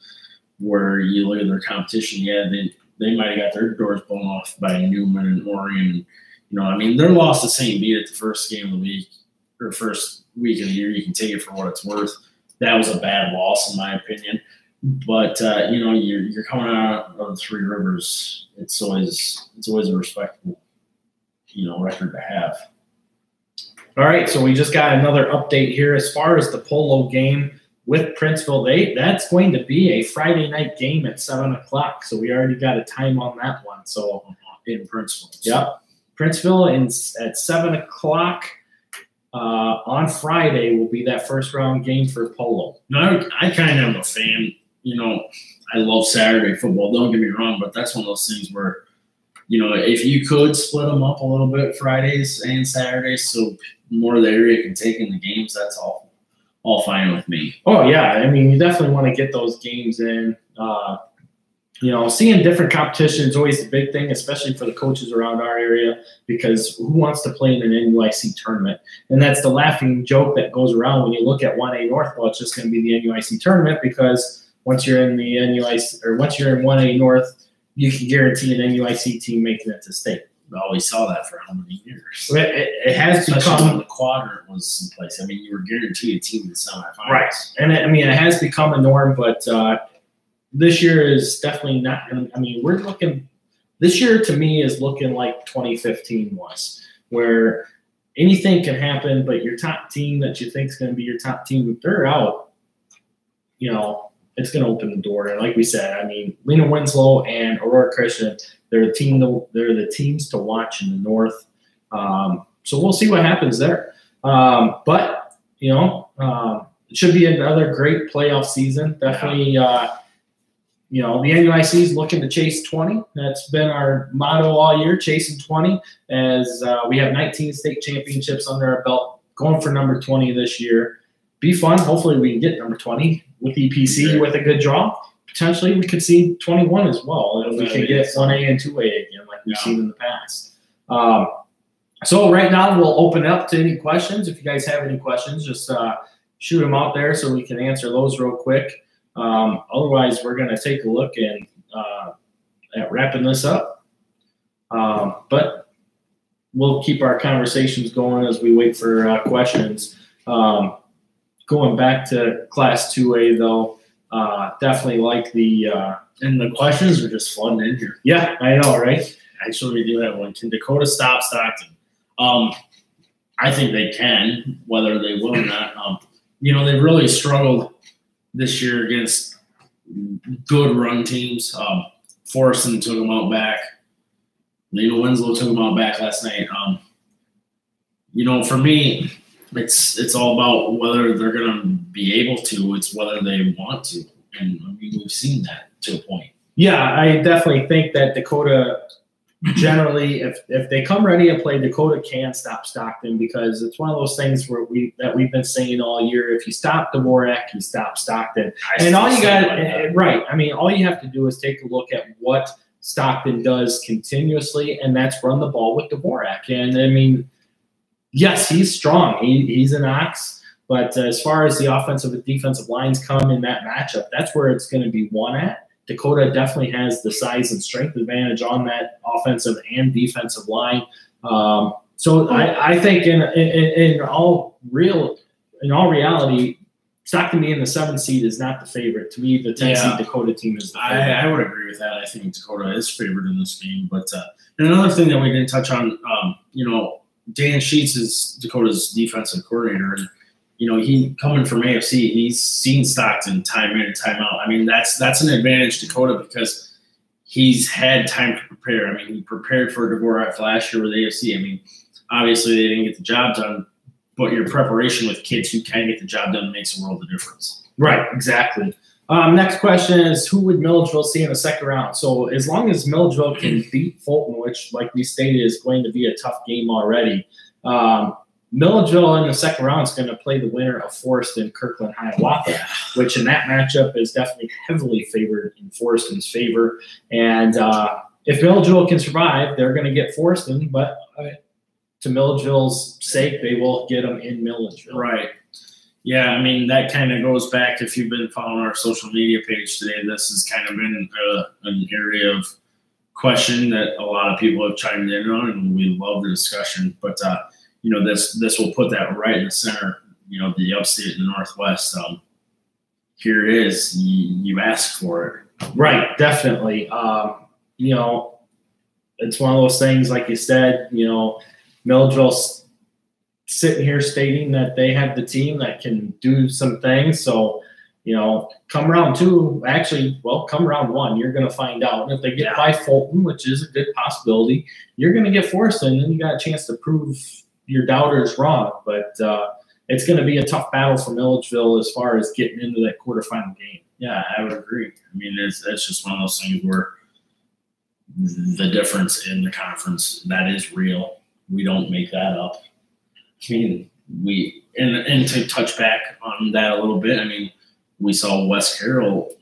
where you look at their competition. Yeah, they might have got their doors blown off by Newman and Orion. I mean, their loss to St. Bede at the first game of the week, or first week of the year. You can take it for what it's worth. That was a bad loss, in my opinion. But you're coming out of the Three Rivers. It's always a respectable, record to have. All right, so we just got another update here as far as the polo game with Princeville. That's going to be a Friday night game at 7:00. So we already got a time on that one. So in Princeville. Yep. Princeville at 7:00 on Friday will be that first round game for polo. I kind of am a fan. I love Saturday football. Don't get me wrong, but that's one of those things where, if you could split them up a little bit, Fridays and Saturdays, so more of the area can take in the games, that's all fine with me. Oh, yeah. I mean, you definitely want to get those games in. Seeing different competition is always the big thing, especially for the coaches around our area, because who wants to play in an NUIC tournament? And that's the laughing joke that goes around when you look at 1A North. Well, it's just going to be the NUIC tournament, because once you're in the NUIC, or once you're in 1A North, you can guarantee an NUIC team making it to state. We always saw that for how many years? It has Especially become when the quadrant was someplace. I mean, you were guaranteed a team in the semifinals. Right, and it has become a norm, but this year is definitely not. I mean, we're looking. This year to me is looking like 2015 was, where anything can happen, but your top team that you think is going to be your top team, if they're out, it's going to open the door. And like we said, I mean, Lena Winslow and Aurora Christian, they're the teams to watch in the North. So we'll see what happens there. But it should be another great playoff season. Definitely. The NUIC is looking to chase 20. That's been our motto all year, chasing 20, as we have 19 state championships under our belt, going for number 20 this year. Be fun. Hopefully we can get number 20 with EPC with a good draw. Potentially we could see 21 as well, and we could get 1A and 2A again like we've seen in the past. So right now we'll open up to any questions. If you guys have any questions, just shoot them out there so we can answer those real quick. Otherwise, we're going to take a look at wrapping this up. But we'll keep our conversations going as we wait for questions. Going back to Class 2A, though, definitely like and the questions are just flooding in here. Yeah, I know, right? Actually, we do have one. Can Dakota stop Stockton? I think they can, whether they will or not. They've really struggled this year against good run teams. Forreston took them out back. Lena Winslow took them out back last night. For me, it's all about whether they're going to be able to. It's whether they want to. And we've seen that to a point. Yeah, I definitely think that Dakota generally, if they come ready to play, Dakota can stop Stockton, because it's one of those things where we've been saying all year. If you stop Dvorak, you stop Stockton. And all you got, right? I mean, all you have to do is take a look at what Stockton does continuously, and that's run the ball with Dvorak. And I mean, yes, he's strong. He's an ox. But as far as the offensive and defensive lines come in that matchup, that's where it's going to be won at. Dakota definitely has the size and strength advantage on that offensive and defensive line. So I think in all reality, Stockton being the 7th seed is not the favorite. To me, the 10th seed Dakota team is the favorite. I would agree with that. I think Dakota is favored in this game. But and another thing that we didn't touch on, Dan Sheets is Dakota's defensive coordinator, and he coming from AFC, he's seen Stockton time in and time out. I mean, that's an advantage to Dakota because he's had time to prepare. I mean, he prepared for Dvorak last year with AFC. I mean, obviously they didn't get the job done, but your preparation with kids who can get the job done makes a world of difference. Right, exactly. Next question is, who would Milledgeville see in the second round? So as long as Milledgeville can beat Fulton, which, like we stated, is going to be a tough game already, Milledgeville in the second round is going to play the winner of Forest and Kirkland Hiawatha, which in that matchup is definitely heavily favored in Foreston's favor. And if Milledgeville can survive, they're going to get Foreston, but to Milledgeville's sake, they will get them in Milledgeville. Right. Yeah, I mean, that kind of goes back, if you've been following our social media page today, this has kind of been an area of question that a lot of people have chimed in on, and we love the discussion. But, this will put that right in the center, the upstate and the Northwest. Here it is. You asked for it. Right, definitely. It's one of those things, like you said, Milledgeville's sitting here stating that they have the team that can do some things. So, come round two, come round one, you're going to find out. And if they get by Fulton, which is a good possibility, you're going to get Forest, and then you got a chance to prove your doubters wrong. But it's going to be a tough battle for Milledgeville as far as getting into that quarterfinal game. Yeah, I would agree. I mean, it's just one of those things where the difference in the conference, that is real. We don't make that up. I mean, and to touch back on that a little bit, I mean, we saw West Carroll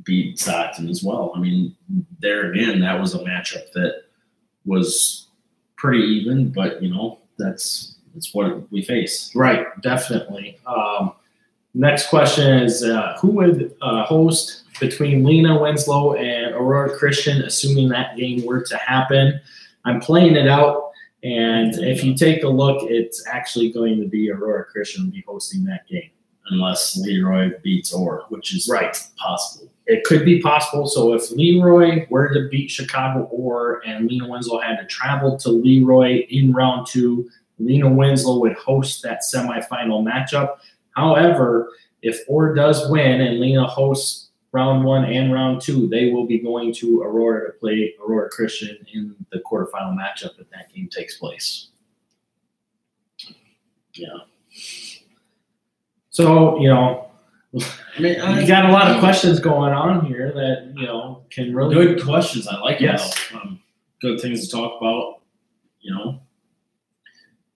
beat Stockton as well. I mean, there again, that was a matchup that was pretty even, but that's what we face. Right, definitely. Next question is, who would host between Lena Winslow and Aurora Christian, assuming that game were to happen? I'm playing it out. And if you take a look, it's actually going to be Aurora Christian be hosting that game. Unless Leroy beats Orr, which is possible. It could be possible. So if Leroy were to beat Chicago Orr and Lena Winslow had to travel to Leroy in round two, Lena Winslow would host that semifinal matchup. However, if Orr does win and Lena hosts round one and round two, they will be going to Aurora to play Aurora Christian in the quarterfinal matchup if that game takes place. Yeah. So, you got a lot of questions going on here that, can really. Good questions. I like it. Yes. Good things to talk about,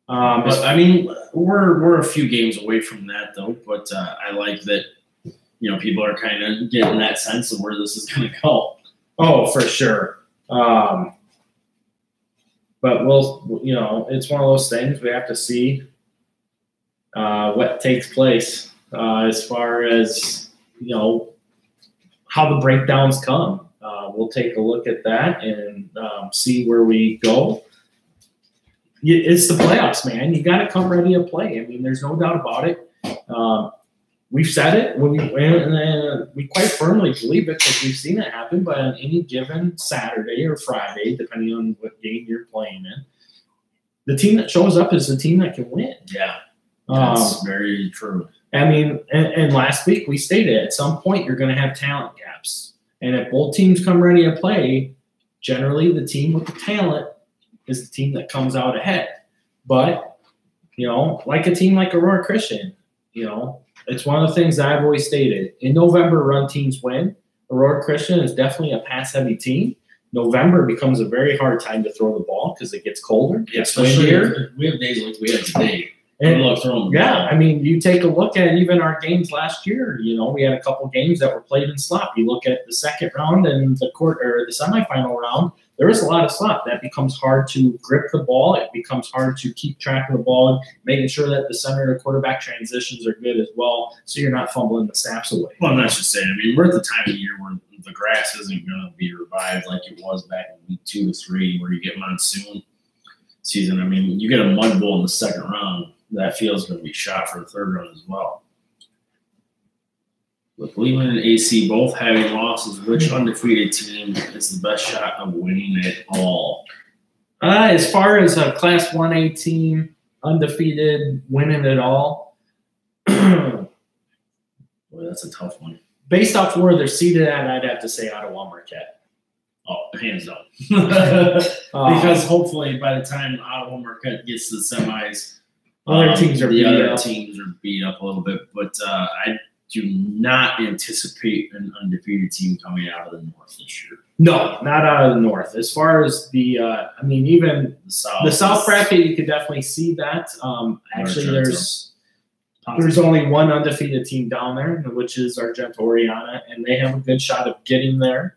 But, I mean, we're a few games away from that, though. But I like that, people are kind of getting that sense of where this is going to go. Oh, for sure. But it's one of those things we have to see what takes place as far as, how the breakdowns come. We'll take a look at that and see where we go. It's the playoffs, man. You got to come ready to play. I mean, there's no doubt about it. We've said it, and we quite firmly believe it because we've seen it happen. But on any given Saturday or Friday, depending on what game you're playing in, the team that shows up is the team that can win. Yeah, that's very true. I mean, and last week we stated at some point you're going to have talent gaps. And if both teams come ready to play, generally the team with the talent is the team that comes out ahead. But, like a team like Aurora Christian, it's one of the things that I've always stated. In November, run teams win. Aurora Christian is definitely a pass-heavy team. November becomes a very hard time to throw the ball because it gets colder. Yeah, especially we have days like we had today. I mean, you take a look at even our games last year. We had a couple games that were played in slop. You look at the second round and the semifinal round. there is a lot of slop. That becomes hard to grip the ball. It becomes hard to keep track of the ball, making sure that the center to quarterback transitions are good as well, so you're not fumbling the snaps away. Well, I'm not just saying. I mean, we're at the time of the year where the grass isn't going to be revived like it was back in week 2 to 3, where you get monsoon season. I mean, you get a mud bowl in the second round, that field's going to be shot for the third round as well. With Lehman and AC both having losses, which undefeated team is the best shot of winning it all? As far as a Class 1A team, undefeated, winning it all, Boy, that's a tough one. Based off where they're seated at, I'd have to say Ottawa Marquette. Oh, hands down. Because hopefully by the time Ottawa Marquette gets to the semis, other teams are beat up a little bit. But I do not anticipate an undefeated team coming out of the North this year. No, not out of the North. As far as the, even the South bracket, you could definitely see that. Actually, there's only one undefeated team down there, which is Argento Oriana, and they have a good shot of getting there.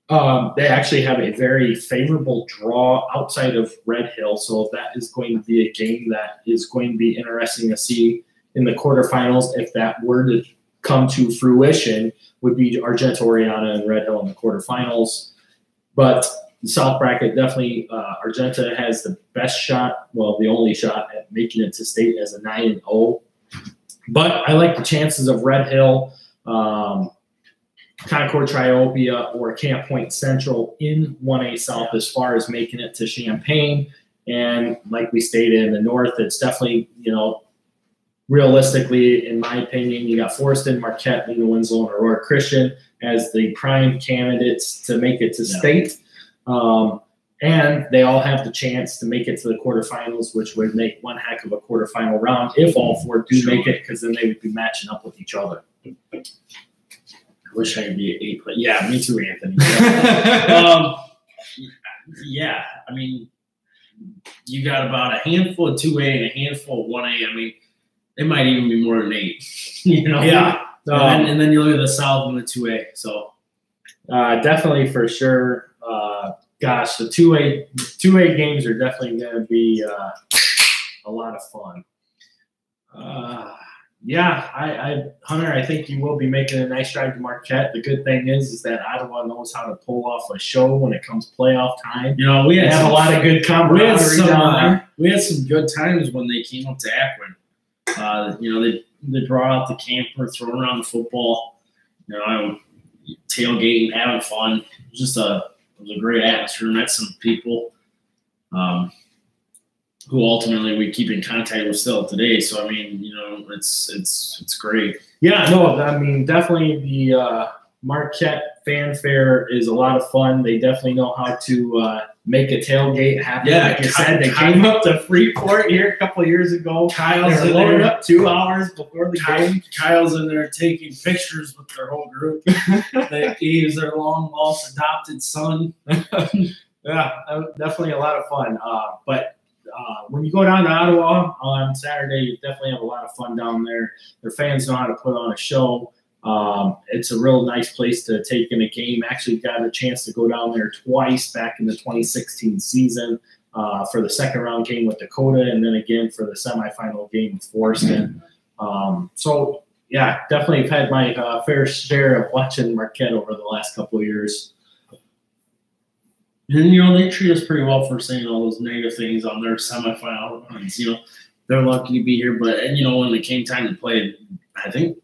They actually have a very favorable draw outside of Red Hill, so that is going to be a game that is going to be interesting to see in the quarterfinals. If that were to come to fruition, would be Argento Oriana and Red Hill in the quarterfinals. But the South bracket, definitely Argento has the best shot, well, the only shot at making it to state as a 9-0. But I like the chances of Red Hill, Concord Triopia, or Camp Point Central in 1A South as far as making it to Champaign. And like we stated, in the North, it's definitely, realistically, in my opinion, you got Forreston, Marquette, Lena Winslow, and Aurora Christian as the prime candidates to make it to state. And they all have the chance to make it to the quarterfinals, which would make one heck of a quarterfinal round if all four do make it, because then they would be matching up with each other. I wish I could be an 8, but yeah, me too, Anthony. Yeah, I mean, you got about a handful of 2A and a handful of 1A. I mean, it might even be more than 8. Yeah. And then you look at the South and the 2A. So definitely for sure. Gosh, the 2A games are definitely going to be a lot of fun. Hunter, I think you will be making a nice drive to Marquette. The good thing is that Ottawa knows how to pull off a show when it comes playoff time. We have a lot of good camaraderie down there. We had some good times when they came up to Akron. They brought out the camper, throwing around the football, tailgating, having fun. It was a great atmosphere. Met some people who ultimately we keep in contact with still today. So I mean, it's great. Yeah, no, I mean, definitely the Marquette fanfare is a lot of fun. They definitely know how to make a tailgate happen. Yeah, like you said, they came up to Freeport here a couple of years ago. Kyle's loaded up 2 hours before the game. Kyle's in there taking pictures with their whole group. He is their long-lost adopted son. Yeah, definitely a lot of fun. But when you go down to Ottawa on Saturday, you definitely have a lot of fun down there. Their fans know how to put on a show. It's a real nice place to take in a game. Actually got a chance to go down there twice back in the 2016 season for the second round game with Dakota, and then again for the semifinal game with Forreston. So yeah, definitely have had my fair share of watching Marquette over the last couple of years. And they treat us pretty well for saying all those negative things on their semifinal runs. They're lucky to be here, but when it came time to play, I think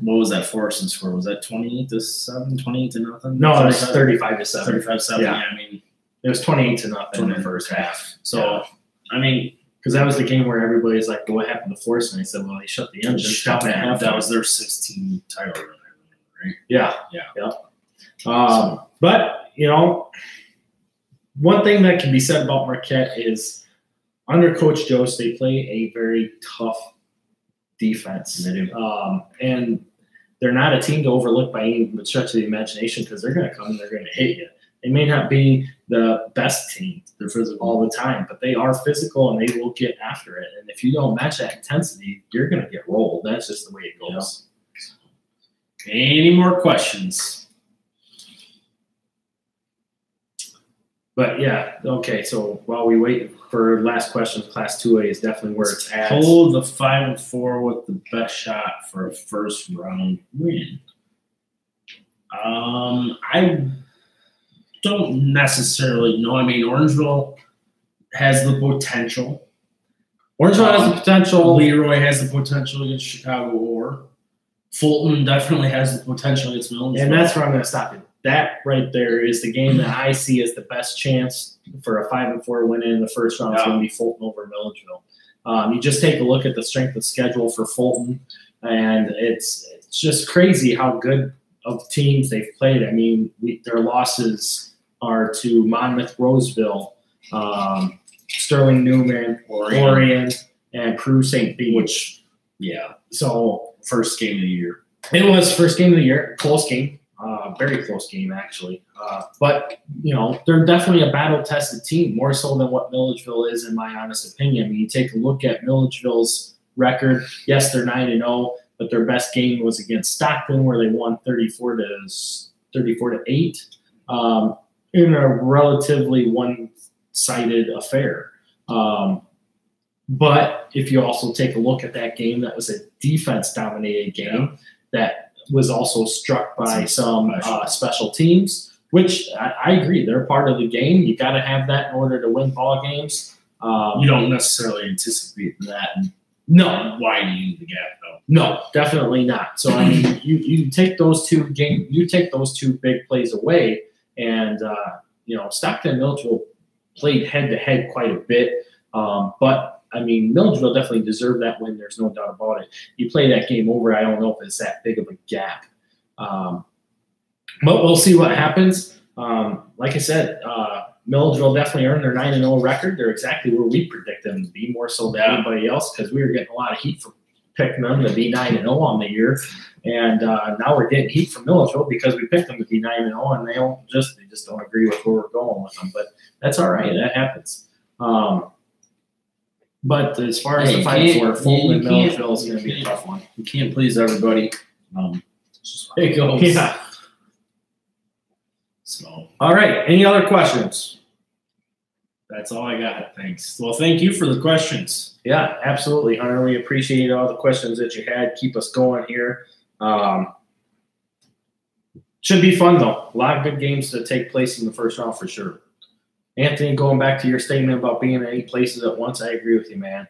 what was that Forreston score? Was that 28-7, 28-0? No, it was 35-7. 35-7. Yeah, I mean, it was 28-0 in the first half. So, I mean, because that was the game where everybody's like, "What happened to Forreston?" I said, "Well, they shut the engine down at half." That was their 16 title run, right? Yeah. But one thing that can be said about Marquette is under Coach Jost, they play a very tough defense. And they're not a team to overlook by any stretch of the imagination, because they're going to come and they're going to hit you. They may not be the best team, they're physical all the time, but they are physical and they will get after it. And if you don't match that intensity, you're going to get rolled. That's just the way it goes. Any more questions? But yeah, okay. So while we wait for last questions, Class 2A is definitely where it's at. Hold the 5-4 with the best shot for a first round win. I don't necessarily know. I mean, Orangeville has the potential. Orangeville has the potential. Leroy has the potential against Chicago Or. Fulton definitely has the potential against Milledgeville. And that's where I'm going to stop it. That right there is the game that I see as the best chance for a 5-4 win in the first round. It's going to be Fulton over Milledgeville. You just take a look at the strength of schedule for Fulton, and it's just crazy how good of teams they've played. I mean, their losses are to Monmouth Roseville, Sterling Newman, Orion, and Peru St. Pete. Which, yeah, so first game of the year. It was first game of the year, close game. Very close game, actually. But, you know, they're definitely a battle-tested team, more so than what Milledgeville is, in my honest opinion. I mean, you take a look at Milledgeville's record. Yes, they're 9-0, but their best game was against Stockton, where they won 34-8 in a relatively one-sided affair. But if you also take a look at that game, that was a defense-dominated game that was also struck by some special teams, which I agree. They're part of the game. You got to have that in order to win ball games. You don't necessarily anticipate that. No, widening the gap though. No, definitely not. So I mean, you take those two big plays away, and you know, Stockton and Milledgeville played head to head quite a bit, but. I mean, Milledgeville definitely deserved that win. There's no doubt about it. You play that game over, I don't know if it's that big of a gap. But we'll see what happens. Like I said, Milledgeville definitely earned their 9-0 record. They're exactly where we predict them to be, more so than anybody else, because we were getting a lot of heat for picking them to be 9-0 on the year. And now we're getting heat from Milledgeville because we picked them to be 9-0, and they just don't agree with where we're going with them. But that's all right. That happens. But as far as the 5-4, Fulton and Milledgeville is going to be a tough one. You can't please everybody. It goes. Yeah. So, all right. Any other questions? That's all I got. Thanks. Well, thank you for the questions. Yeah, absolutely, Hunter. We appreciate all the questions that you had. Keep us going here. Should be fun, though. A lot of good games to take place in the first round for sure. Anthony, going back to your statement about being in 8 places at once, I agree with you, man.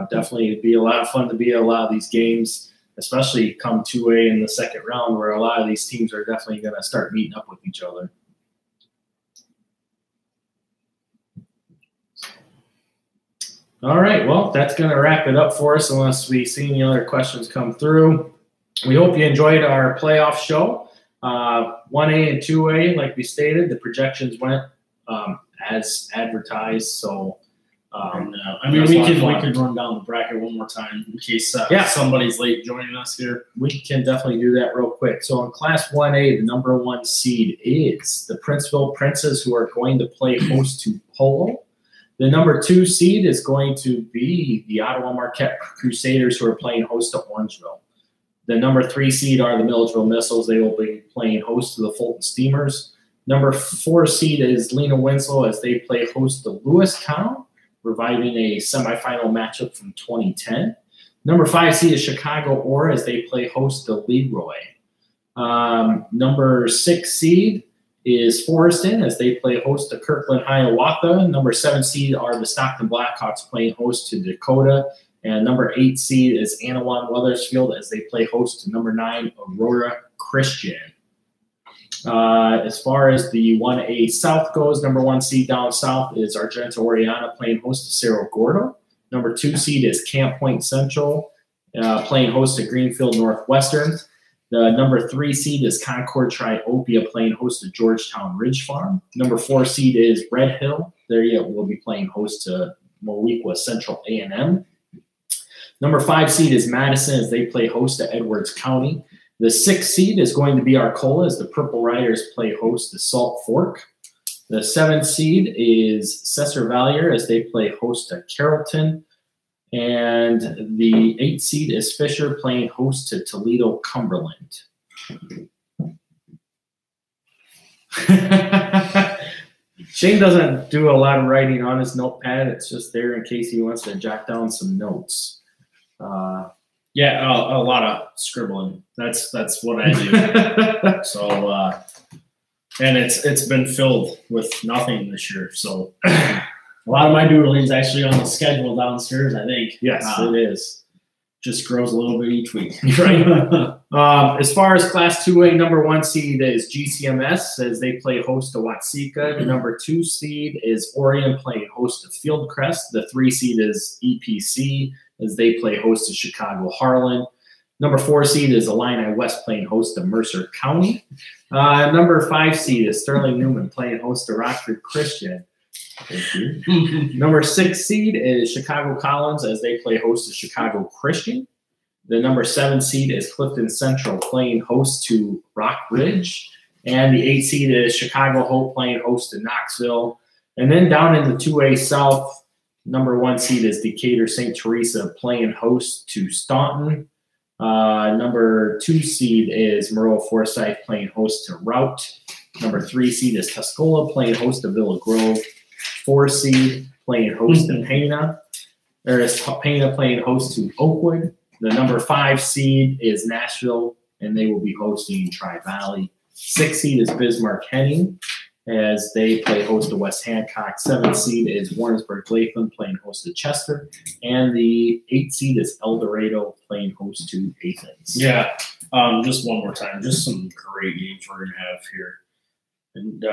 Definitely it'd be a lot of fun to be at a lot of these games, especially come 2A in the second round, where a lot of these teams are definitely going to start meeting up with each other. All right, well, that's going to wrap it up for us unless we see any other questions come through. We hope you enjoyed our playoff show. 1A and 2A, like we stated, the projections went as advertised. So, I mean, we could run down the bracket one more time in case somebody's late joining us here. We can definitely do that real quick. So in Class 1A, the number 1 seed is the Princeville Princes, who are going to play host to Polo. The number 2 seed is going to be the Ottawa Marquette Crusaders, who are playing host to Orangeville. The number 3 seed are the Milledgeville Missiles. They will be playing host to the Fulton Steamers. Number 4 seed is Lena Winslow, as they play host to Lewistown, reviving a semifinal matchup from 2010. Number 5 seed is Chicago Or, as they play host to Leroy. Number 6 seed is Forreston, as they play host to Kirkland Hiawatha. Number 7 seed are the Stockton Blackhawks, playing host to Dakota. And number 8 seed is Anawan Wethersfield, as they play host to number 9 Aurora Christian. As far as the 1A South goes, number 1 seed down south is Argenta Oriana, playing host to Cerro Gordo. Number 2 seed is Camp Point Central, playing host to Greenfield Northwestern. The number 3 seed is Concord Triopia, playing host to Georgetown Ridge Farm. Number 4 seed is Red Hill. There will be playing host to Moweaqua Central A&M. Number 5 seed is Madison, as they play host to Edwards County. The 6th seed is going to be Arcola, as the Purple Riders play host to Salt Fork. The 7th seed is Cesar Valier, as they play host to Carrollton. And the 8th seed is Fisher, playing host to Toledo Cumberland. Shane doesn't do a lot of writing on his notepad. It's just there in case he wants to jot down some notes. Yeah, a lot of scribbling. That's what I do. So, and it's been filled with nothing this year. So, a lot of my doodling is actually on the schedule downstairs, I think. Yes, it is. Just grows a little bit each week. Right. As far as Class 2A, number 1 seed is GCMS as they play host to Watseka. The number 2 seed is Orion playing host to Fieldcrest. The 3 seed is EPC as they play host to Chicago Harlan. Number 4 seed is Illini West playing host to Mercer County. Number 5 seed is Sterling Newman playing host to Rockford Christian. Thank you. Number 6 seed is Chicago Collins as they play host to Chicago Christian. The number 7 seed is Clifton Central playing host to Rock Ridge. And the 8 seed is Chicago Hope playing host to Knoxville. And then down in the 2A South, number 1 seed is Decatur St. Teresa playing host to Staunton. Number 2 seed is Moreau Forsyth playing host to Route. Number 3 seed is Tuscola playing host to Villa Grove. 4 seed playing host to Pana. There is Pana playing host to Oakwood. The number 5 seed is Nashville, and they will be hosting Tri-Valley. 6 seed is Bismarck Henning as they play host to West Hancock. 7 seed is Warrensburg Latham playing host to Chester. And the 8 seed is El Dorado playing host to Athens. Yeah, just one more time. Just some great games we're going to have here. And,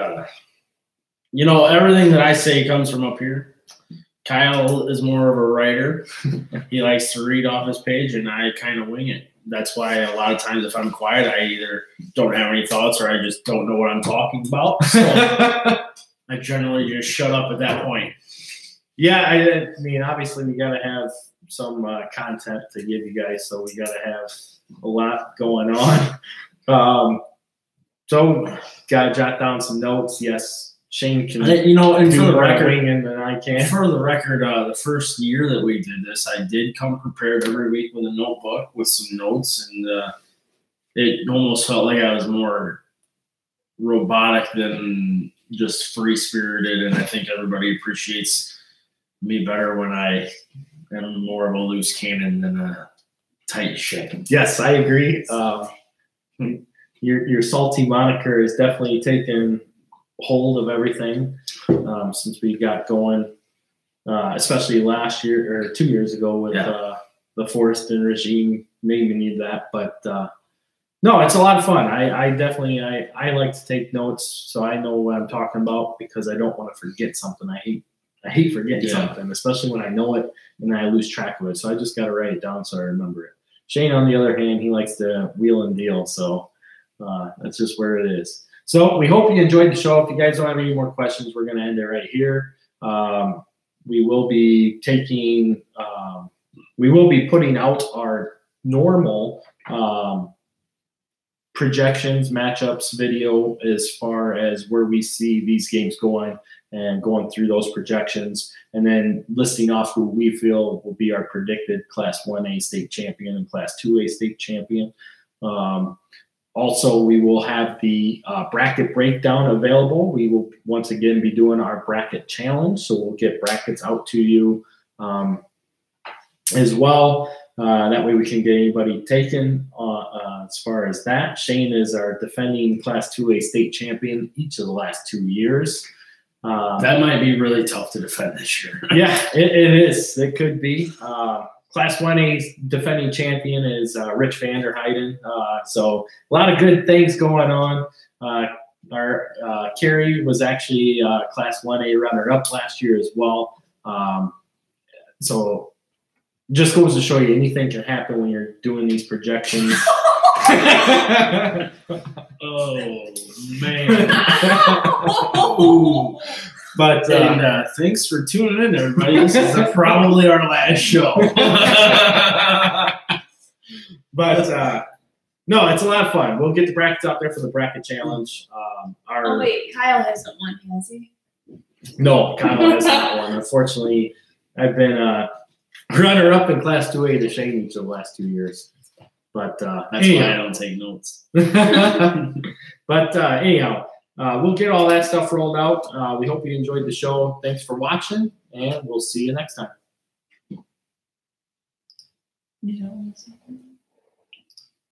you know, everything that I say comes from up here. Kyle is more of a writer. He likes to read off his page, and I kind of wing it. That's why a lot of times if I'm quiet, I either don't have any thoughts or I just don't know what I'm talking about. So I generally just shut up at that point. Yeah, I mean, obviously we got to have some content to give you guys, so we got to have a lot going on. So got to jot down some notes. Yes. Shane can, you know, and do for the more record, winging than I can. For the record, the first year that we did this, I did come prepared every week with a notebook with some notes, and it almost felt like I was more robotic than just free-spirited, and I think everybody appreciates me better when I am more of a loose cannon than a tight ship. Yes, I agree. Your salty moniker is definitely taken hold of everything since we got going, especially last year or 2 years ago with the Forreston regime made me need that. But no, it's a lot of fun. I definitely like to take notes so I know what I'm talking about because I don't want to forget something. I hate forgetting something, especially when I know it and I lose track of it. So I just got to write it down so I remember it. Shane, on the other hand, he likes to wheel and deal. So that's just where it is. So we hope you enjoyed the show. If you guys don't have any more questions, we're going to end it right here. We will be taking, we will be putting out our normal projections, matchups video as far as where we see these games going and going through those projections, and then listing off who we feel will be our predicted Class 1A state champion and Class 2A state champion. Also, we will have the bracket breakdown available. We will once again be doing our bracket challenge, so we'll get brackets out to you as well. That way we can get anybody taken as far as that. Shane is our defending Class 2A state champion each of the last 2 years. That might be really tough to defend this year. Yeah, it is. It could be. Class 1A defending champion is Rich Vanderheiden. So a lot of good things going on. Our Carrie was actually Class 1A runner-up last year as well. So just goes to show you anything can happen when you're doing these projections. Oh, man. Ooh. But thanks for tuning in, everybody. This is probably our last show. But no, it's a lot of fun. We'll get the brackets out there for the bracket challenge. Oh wait, Kyle hasn't won, has he? No, Kyle has not won. Unfortunately, I've been runner-up in Class 2A to Shane each of the last 2 years. But that's why I don't take notes. But anyhow. we'll get all that stuff rolled out. We hope you enjoyed the show. Thanks for watching, and we'll see you next time. You don't want to